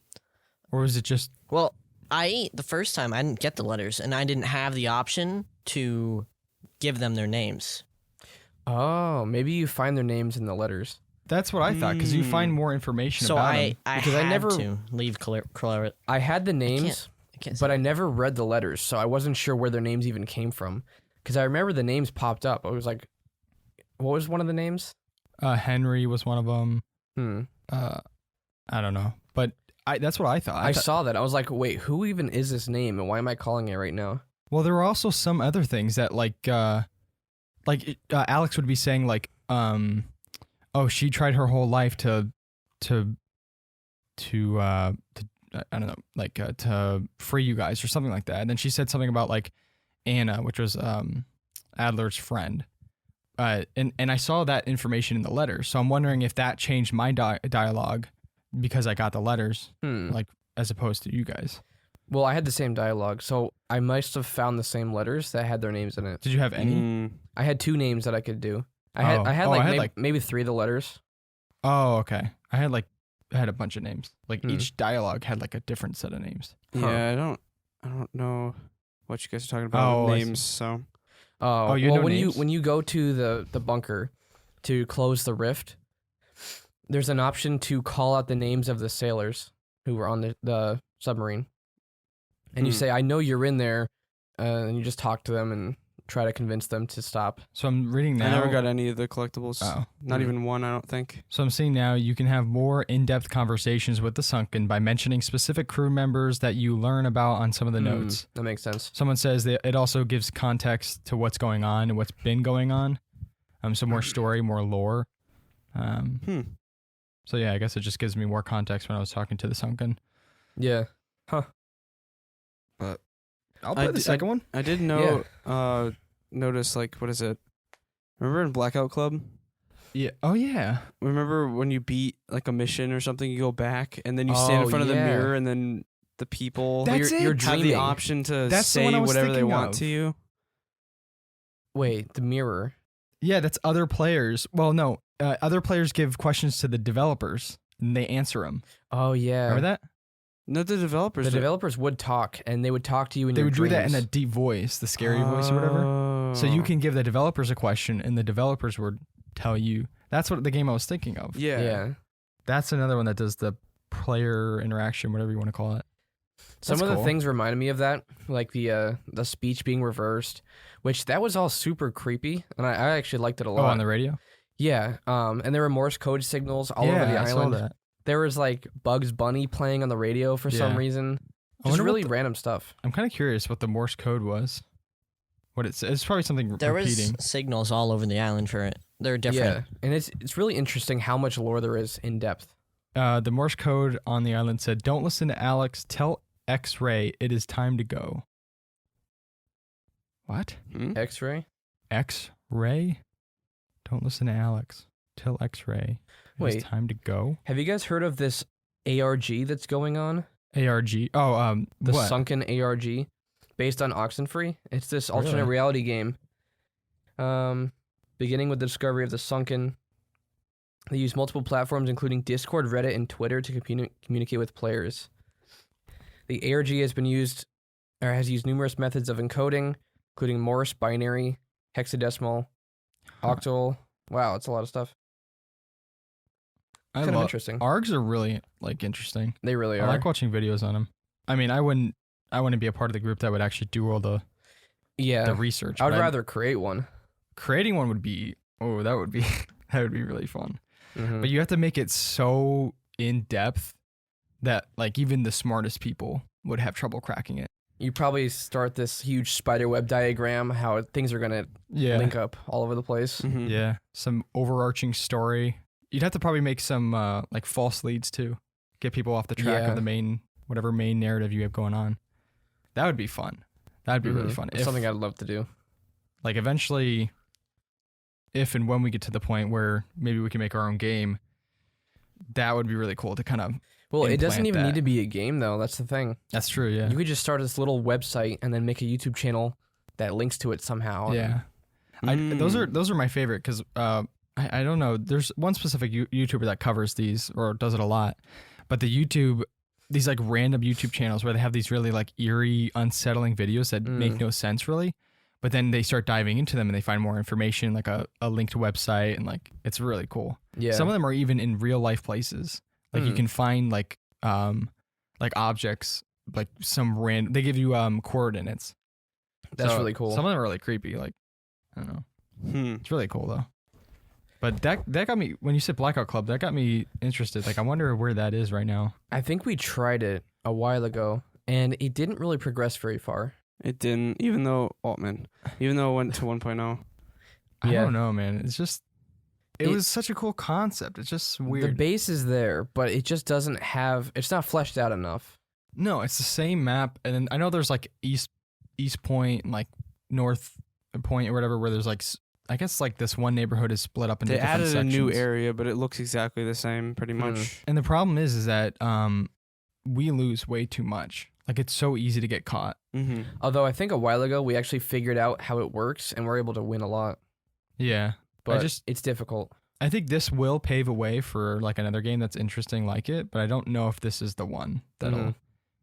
C: Or is it just?
D: Well, the first time I didn't get the letters, and I didn't have the option to give them their names.
B: Oh, maybe you find their names in the letters.
C: That's what I thought, because you find more information
D: So
C: about
D: I
C: them.
B: Because I
D: had
B: never-
D: to leave Claret.
B: I had the names,
D: I can't
B: but I never read the letters, so I wasn't sure where their names even came from. Because I remember the names popped up. I was like, what was one of the names?
C: Henry was one of them. I don't know, but that's what I thought.
B: I saw that. I was like, wait, who even is this name, and why am I calling it right now?
C: Well, there were also some other things that Alex would be saying like, oh, she tried her whole life to I don't know, like to free you guys or something like that. And then she said something about like Anna, which was Adler's friend. And I saw that information in the letters. So I'm wondering if that changed my dialogue because I got the letters, like as opposed to you guys.
B: Well, I had the same dialogue, so I must have found the same letters that had their names in it.
C: Did you have any?
B: I had 2 names that I could do. I had maybe 3 of the letters.
C: Oh, okay. I had a bunch of names. Like each dialogue had like a different set of names.
A: Yeah, I don't know what you guys are talking about with names. So,
B: when you go to the bunker to close the rift, there's an option to call out the names of the sailors who were on the submarine, and you say, "I know you're in there," and you just talk to them and try to convince them to stop.
C: So I'm reading now.
A: I never got any of the collectibles.
C: Oh.
A: Not even one, I don't think.
C: So I'm seeing now you can have more in-depth conversations with the Sunken by mentioning specific crew members that you learn about on some of the notes.
B: That makes sense.
C: Someone says that it also gives context to what's going on and what's been going on. So more story, more lore. So yeah, I guess it just gives me more context when I was talking to the Sunken.
B: Yeah. Huh.
C: But I'll play the second one.
A: I did notice, like, what is it? Remember in Blackout Club?
C: Yeah. Oh, yeah.
A: Remember when you beat, like, a mission or something, you go back, and then you stand in front of the mirror, and then the people
B: you're
A: have the option to say whatever they want to you?
B: Wait, the mirror?
C: Yeah, that's other players. Well, no. Other players give questions to the developers, and they answer them.
B: Oh, yeah.
C: Remember that?
A: No, the developers.
B: The developers would talk, and they would talk to you in
C: They
B: your
C: would
B: dreams.
C: do that in a deep voice, the scary voice or whatever. So you can give the developers a question, and the developers would tell you. That's what the game I was thinking of.
B: Yeah.
C: That's another one that does the player interaction, whatever you want to call it.
B: Some of the things reminded me of that, like the speech being reversed, which that was all super creepy, and I actually liked it a lot.
C: Oh, on the radio?
B: Yeah. And there were Morse code signals all over the island.
C: I saw that.
B: There was like Bugs Bunny playing on the radio for some reason. Just really random stuff.
C: I'm kind of curious what the Morse code was. What it's probably something
D: there
C: repeating.
D: was signals all over the island for it. They're different.
B: Yeah, and it's really interesting how much lore there is in depth.
C: The Morse code on the island said, "Don't listen to Alex. Tell X-Ray it is time to go." What?
B: X-Ray?
C: X-Ray? Don't listen to Alex. Tell X-Ray it is time to go.
B: Have you guys heard of this ARG that's going on?
C: ARG? Oh,
B: the
C: what?
B: Sunken ARG, based on Oxenfree. It's this alternate reality game. Beginning with the discovery of the Sunken, they use multiple platforms, including Discord, Reddit, and Twitter, to communicate with players. The ARG has used numerous methods of encoding, including Morse, binary, hexadecimal, octal. Wow, it's a lot of stuff. Kind of interesting.
C: ARGs are really interesting.
B: They really are.
C: I like watching videos on them. I mean, I wouldn't be a part of the group that would actually do all the research.
B: I would rather create one.
C: Creating one would be that would be really fun.
B: Mm-hmm.
C: But you have to make it so in depth that even the smartest people would have trouble cracking it.
B: You probably start this huge spider web diagram, how things are gonna link up all over the place.
A: Mm-hmm.
C: Yeah, some overarching story. You'd have to probably make some false leads too, get people off the track of the main narrative you have going on. That would be fun. That'd be really fun.
B: It's something I'd love to do.
C: Eventually, if and when we get to the point where maybe we can make our own game, that would be really cool to kind of.
B: Well, it doesn't even need to be a game though. That's the thing.
C: That's true. Yeah.
B: You could just start this little website and then make a YouTube channel that links to it somehow.
C: Yeah. Those are my favorite because I don't know. There's one specific YouTuber that covers these or does it a lot, but these random YouTube channels where they have these really eerie, unsettling videos that make no sense really, but then they start diving into them and they find more information, like a linked website, and it's really cool.
B: Yeah.
C: Some of them are even in real life places. You can find objects, some random. They give you coordinates.
B: That's really cool.
C: Some of them are really creepy. I don't know. It's really cool though. But that got me, when you said Blackout Club, that got me interested. I wonder where that is right now.
B: I think we tried it a while ago, and it didn't really progress very far.
A: It didn't, even though it went to 1.0.
C: I don't know, man. It's just, it was such a cool concept. It's just weird.
B: The base is there, but it just doesn't have, it's not fleshed out enough.
C: No, it's the same map. And then I know there's East Point and North point or whatever where there's like I guess like this one neighborhood is split up into
A: They
C: different
A: added
C: sections.
A: a new area, but it looks exactly the same, pretty much.
C: And the problem is that we lose way too much. Like it's so easy to get caught.
A: Mm-hmm.
B: Although I think a while ago we actually figured out how it works and we're able to win a lot.
C: Yeah.
B: But it's difficult.
C: I think this will pave a way for like another game that's interesting like it, but I don't know if this is the one that'll,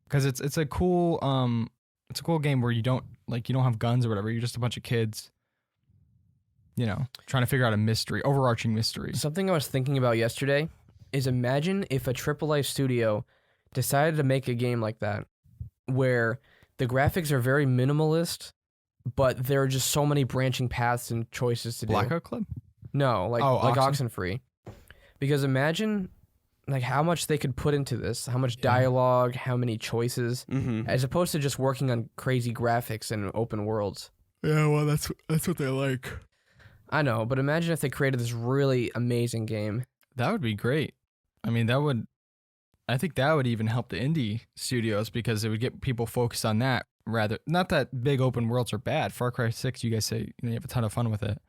C: because it's a cool game where you don't have guns or whatever. You're just a bunch of kids, trying to figure out a mystery, overarching mystery.
B: Something I was thinking about yesterday is imagine if a AAA studio decided to make a game like that, where the graphics are very minimalist, but there are just so many branching paths and choices to do.
C: Blackout Club?
B: No, like
C: Oxen?
B: Oxenfree. Because imagine like how much they could put into this, how much dialogue, how many choices, as opposed to just working on crazy graphics and open worlds.
C: Yeah, well, that's what they like.
B: I know, but imagine if they created this really amazing game.
C: That would be great. I mean, I think that would even help the indie studios because it would get people focused on that rather. Not that big open worlds are bad. Far Cry 6, you guys say you have a ton of fun with it.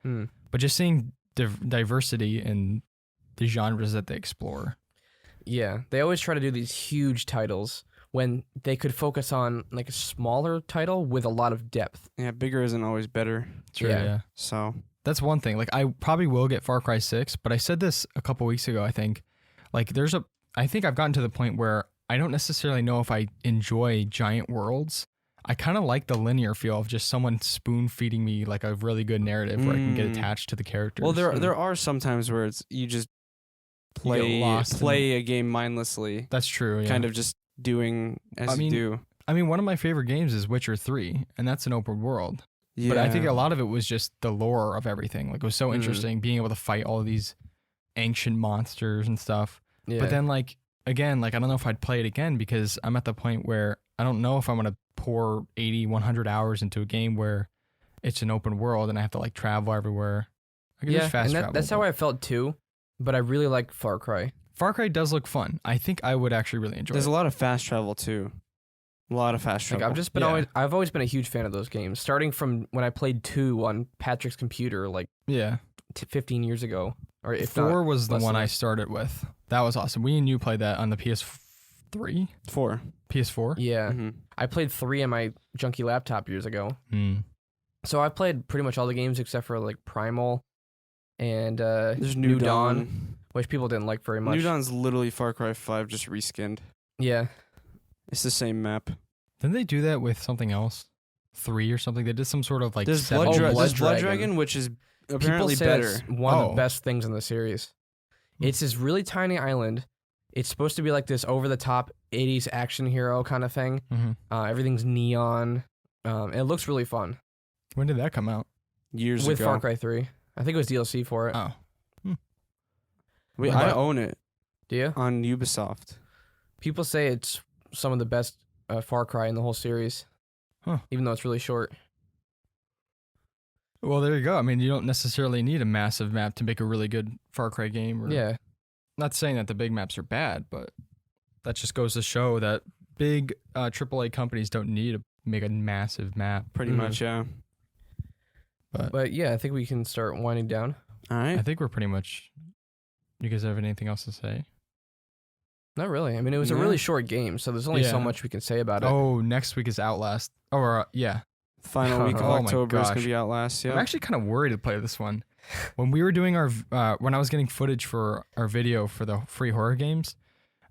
C: But just seeing diversity in the genres that they explore.
B: Yeah, they always try to do these huge titles when they could focus on like a smaller title with a lot of depth.
A: Yeah, bigger isn't always better.
C: True, yeah.
A: So
C: that's one thing. Like I probably will get Far Cry 6, but I said this a couple weeks ago, I think. Like I think I've gotten to the point where I don't necessarily know if I enjoy giant worlds. I kind of like the linear feel of just someone spoon feeding me like a really good narrative where I can get attached to the characters.
A: Well, there are some times where you just play a game mindlessly.
C: That's true. Yeah.
A: Kind of just doing as you do.
C: I mean, one of my favorite games is Witcher 3, and that's an open world.
A: Yeah.
C: But I think a lot of it was just the lore of everything. Like it was so interesting being able to fight all of these ancient monsters and stuff.
B: Yeah.
C: But then I don't know if I'd play it again because I'm at the point where I don't know if I'm going to pour 80, 100 hours into a game where it's an open world and I have to like travel everywhere. I can just fast travel.
B: That's how I felt too, but I really like Far Cry.
C: Far Cry does look fun. I think I would actually really enjoy it.
A: There's a lot of fast travel too. A lot of fast travel.
B: I've always been a huge fan of those games, starting from when I played 2 on Patrick's computer 15 years ago. Or if
C: 4 was the one I started with. That was awesome. We and you played that on the PS3?
A: 4.
C: PS4?
B: Yeah. I played 3 on my junky laptop years ago. So I've played pretty much all the games except for like Primal and
A: there's New Dawn,
B: which people didn't like very much.
A: New Dawn's literally Far Cry 5 just reskinned.
B: Yeah.
A: It's the same map.
C: Didn't they do that with something else? 3 or something? They did some sort of like
A: There's
B: Blood
A: Blood
B: Dragon,
A: Dragon, which is apparently
B: people say
A: better.
B: it's one of the best things in the series. It's this really tiny island. It's supposed to be like this over-the-top 80s action hero kind of thing. Everything's neon. It looks really fun.
C: When did that come out?
A: Years ago.
B: With Far Cry 3. I think it was DLC for it.
C: Oh.
A: Wait, I own it
B: Do you?
A: on Ubisoft.
B: People say it's some of the best Far Cry in the whole series. Even though it's really short.
C: Well, there you go. I mean, you don't necessarily need a massive map to make a really good Far Cry game.
B: Yeah.
C: Not saying that the big maps are bad, but that just goes to show that big AAA companies don't need to make a massive map.
A: Pretty much, yeah.
B: But yeah, I think we can start winding down.
A: All right.
C: I think we're pretty much... You guys have anything else to say?
B: Not really. I mean, it was a really short game, so there's only so much we can say about it.
C: Oh, next week is Outlast.
A: Final week of
C: Oh my
A: October is
C: gosh.
A: going to be Outlast, yeah.
C: I'm actually kind of worried to play this one. When we were doing when I was getting footage for our video for the free horror games,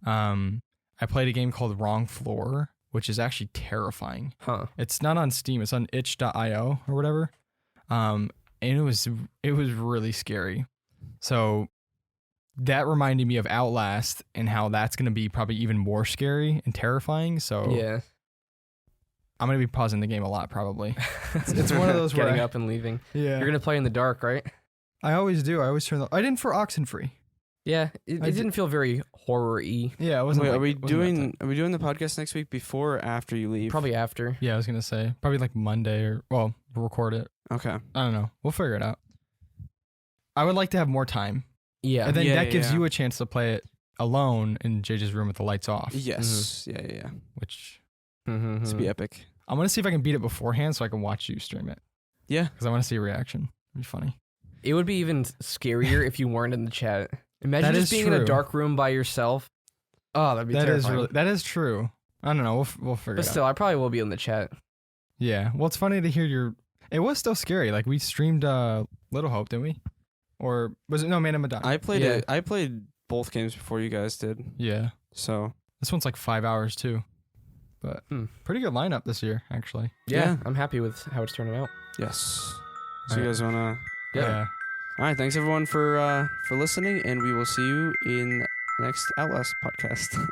C: I played a game called Wrong Floor, which is actually terrifying. It's not on Steam. It's on itch.io or whatever. And it was really scary. So that reminded me of Outlast and how that's going to be probably even more scary and terrifying. So
B: yeah,
C: I'm going to be pausing the game a lot probably. It's one of those where
B: getting up and leaving.
C: Yeah.
B: You're going to play in the dark, right?
C: I always do. I always I didn't for Oxenfree.
B: Yeah, it didn't feel very horror-y.
C: Yeah, it wasn't.
A: Wait,
C: like,
A: are we doing the podcast next week before or after you leave?
B: Probably after.
C: Yeah, I was going to say probably like Monday we'll record it.
A: Okay.
C: I don't know. We'll figure it out. I would like to have more time.
B: Yeah.
C: And then that gives you a chance to play it alone in JJ's room with the lights off.
A: Yes. Yeah.
C: Which
A: It's be epic.
C: I'm going to see if I can beat it beforehand so I can watch you stream it.
A: Yeah.
C: Because I want to see a reaction. It'd be funny.
B: It would be even scarier if you weren't in the chat. Imagine
C: That
B: just
C: is
B: being in a
C: true.
B: dark room by yourself. Oh, that'd be terrifying.
C: That is true. I don't know. We'll figure
B: But
C: it out.
B: still, I probably will be in the chat.
C: Yeah. Well, it's funny to hear your. It was still scary. Like we streamed Little Hope, didn't we? Or was it no Man of Madonna?
A: I played
B: Yeah.
A: I played both games before you guys did.
C: Yeah.
A: So
C: This one's like 5 hours too. But pretty good lineup this year, actually.
B: Yeah, I'm happy with how it's turning out.
A: yes. So you
C: Alright.
A: guys wanna?
C: Yeah.
A: All right. Thanks everyone for listening, and we will see you in next Outlast podcast.